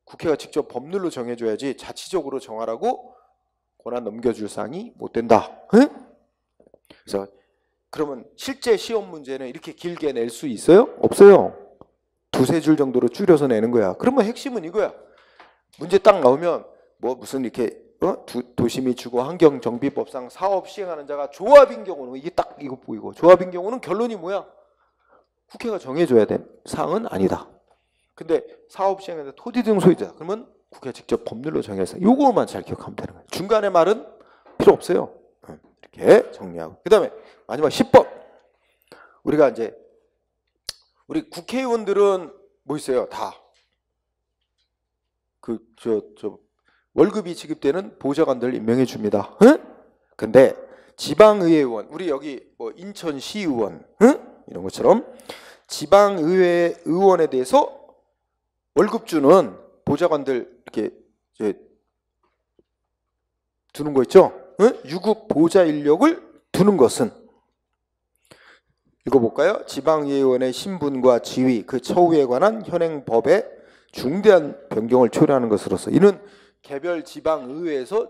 국회가 직접 법률로 정해줘야지 자치적으로 정하라고 권한 넘겨줄 사항이 못 된다. 응? 그래서 그러면 실제 시험 문제는 이렇게 길게 낼 수 있어요? 없어요. 두세 줄 정도로 줄여서 내는 거야. 그러면 핵심은 이거야. 문제 딱 나오면 뭐 무슨 이렇게 도시미 주거 환경정비법상 사업 시행하는 자가 조합인 경우는 이게 딱 이거 보이고, 조합인 경우는 결론이 뭐야? 국회가 정해줘야 된 사항은 아니다. 근데 사업 시행하는 토지 등 소유자, 그러면 국회가 직접 법률로 정해서 요거만 잘 기억하면 되는 거예요. 중간에 말은 필요 없어요. 이렇게 정리하고. 그 다음에 마지막 10번. 우리가 이제 우리 국회의원들은 뭐 있어요? 다 월급이 지급되는 보좌관들 임명해 줍니다. 응? 근데 지방의회의원, 우리 여기 뭐 인천시의원, 응? 이런 것처럼 지방의회 의원에 대해서 월급 주는 보좌관들 이렇게 이제 두는 거 있죠? 응? 유급 보좌 인력을 두는 것은, 읽어볼까요? 지방의회의원의 신분과 지위, 그 처우에 관한 현행법의 중대한 변경을 초래하는 것으로서 이는 개별 지방의회에서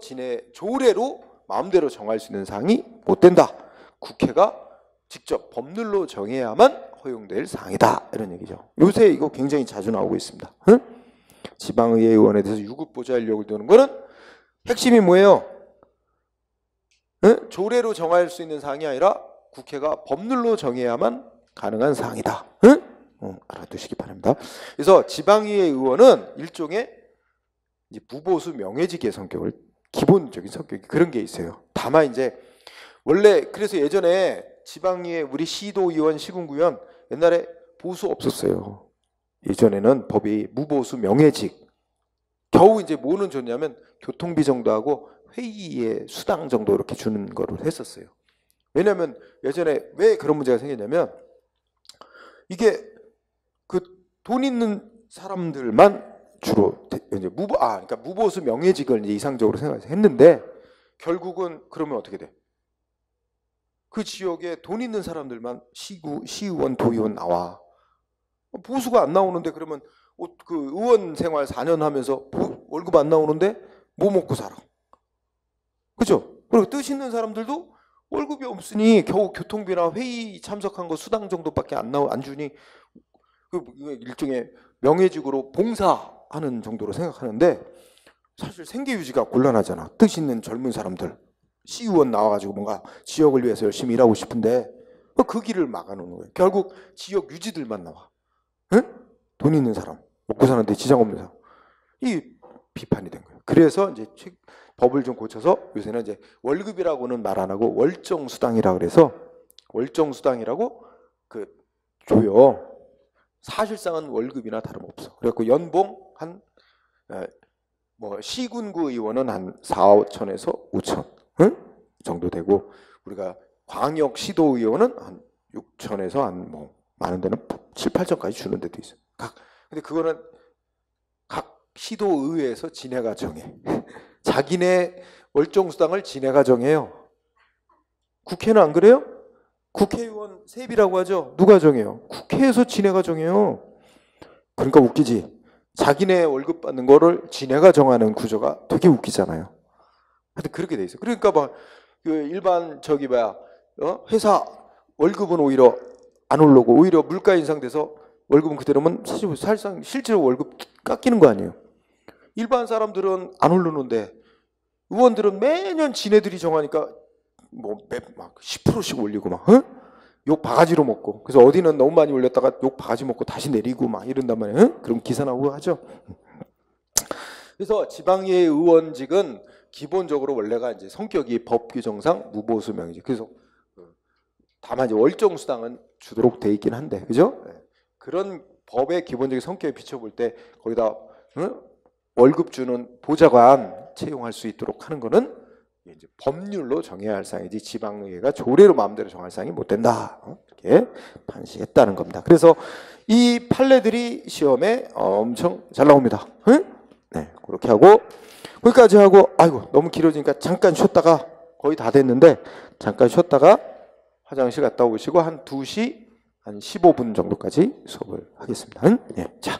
조례로 마음대로 정할 수 있는 사항이 못 된다. 국회가 직접 법률로 정해야만 허용될 사항이다. 이런 얘기죠. 요새 이거 굉장히 자주 나오고 있습니다. 응? 지방의회 의원에 대해서 유급보좌 인력을 두는 거는 핵심이 뭐예요? 응? 조례로 정할 수 있는 사항이 아니라 국회가 법률로 정해야만 가능한 사항이다. 응? 알아두시기 바랍니다. 그래서 지방의회 의원은 일종의 이제 무보수 명예직의 성격을, 기본적인 성격이 그런 게 있어요. 다만 이제 원래 그래서 예전에 지방의회 우리 시도의원, 시군구의원 옛날에 보수 없었어요. 예전에는 법이 무보수 명예직, 겨우 이제 뭐는 줬냐면 교통비 정도 하고 회의의 수당 정도 이렇게 주는 거를 했었어요. 왜냐하면 예전에 왜 그런 문제가 생겼냐면 이게 그 돈 있는 사람들만 주로 이제 그러니까 무보수 명예직을 이제 이상적으로 생각했는데 결국은 그러면 어떻게 돼? 그 지역에 돈 있는 사람들만 시의원, 도의원 나와. 보수가 안 나오는데 그러면 그 의원 생활 4년 하면서 월급 안 나오는데 뭐 먹고 살아? 그죠? 그리고 뜻 있는 사람들도 월급이 없으니 겨우 교통비나 회의 참석한 거 수당 정도밖에 안 주니 그 일종의 명예직으로 봉사하는 정도로 생각하는데 사실 생계 유지가 곤란하잖아. 뜻 있는 젊은 사람들 시의원 나와가지고 뭔가 지역을 위해서 열심히 일하고 싶은데 그 길을 막아놓는 거예요. 결국 지역 유지들만 나와. 응? 돈 있는 사람, 먹고 사는데 지장 없는 사람. 이 비판이 된 거예요. 그래서 이제 법을 좀 고쳐서 요새는 이제 월급이라고는 말 안 하고 월정수당이라 그래서 월정수당이라고 줘요. 사실상은 월급이나 다름없어. 그래갖고 연봉 뭐 시군구 의원은 한 4, 5천에서 5천 정도 되고 우리가 광역 시도 의원은 한 6천에서 한 뭐 많은 데는 7, 8천까지 주는 데도 있어요. 근데 그거는 각 시도의회에서 지네가 정해. 자기네 월정수당을 지네가 정해요. 국회는 안 그래요? 국회의원 세비라고 하죠. 누가 정해요? 국회에서 지네가 정해요. 그러니까 웃기지. 자기네 월급 받는 거를 지네가 정하는 구조가 되게 웃기잖아요. 하여튼 그렇게 돼 있어요. 그러니까 막 그 일반 회사 월급은 오히려 안 오르고 오히려 물가 인상돼서 월급은 그대로면 사실상 실제로 월급 깎이는 거 아니에요. 일반 사람들은 안 오르는데 의원들은 매년 지네들이 정하니까 막 10%씩 올리고 막 욕 바가지로 먹고, 그래서 어디는 너무 많이 올렸다가 욕 바가지 먹고 다시 내리고 막 이런단 말이에요. 그럼 기사 나오고 하죠. 그래서 지방의 의원직은 기본적으로 원래가 이제 성격이 법 규정상 무보수 명의직. 그래서 다만 이제 월정 수당은 주도록 돼 있긴 한데, 그죠? 그런 법의 기본적인 성격에 비춰볼 때 거기다 월급 주는 보좌관 채용할 수 있도록 하는 거는 이제 법률로 정해야 할 사항이지 지방의회가 조례로 마음대로 정할 사항이 못 된다. 이렇게 판시했다는 겁니다. 그래서 이 판례들이 시험에 엄청 잘 나옵니다. 네, 그렇게 하고 거기까지 하고, 아이고 너무 길어지니까 잠깐 쉬었다가, 거의 다 됐는데 잠깐 쉬었다가 화장실 갔다 오시고 한 2시 한 15분 정도까지 수업을 하겠습니다. 네, 자.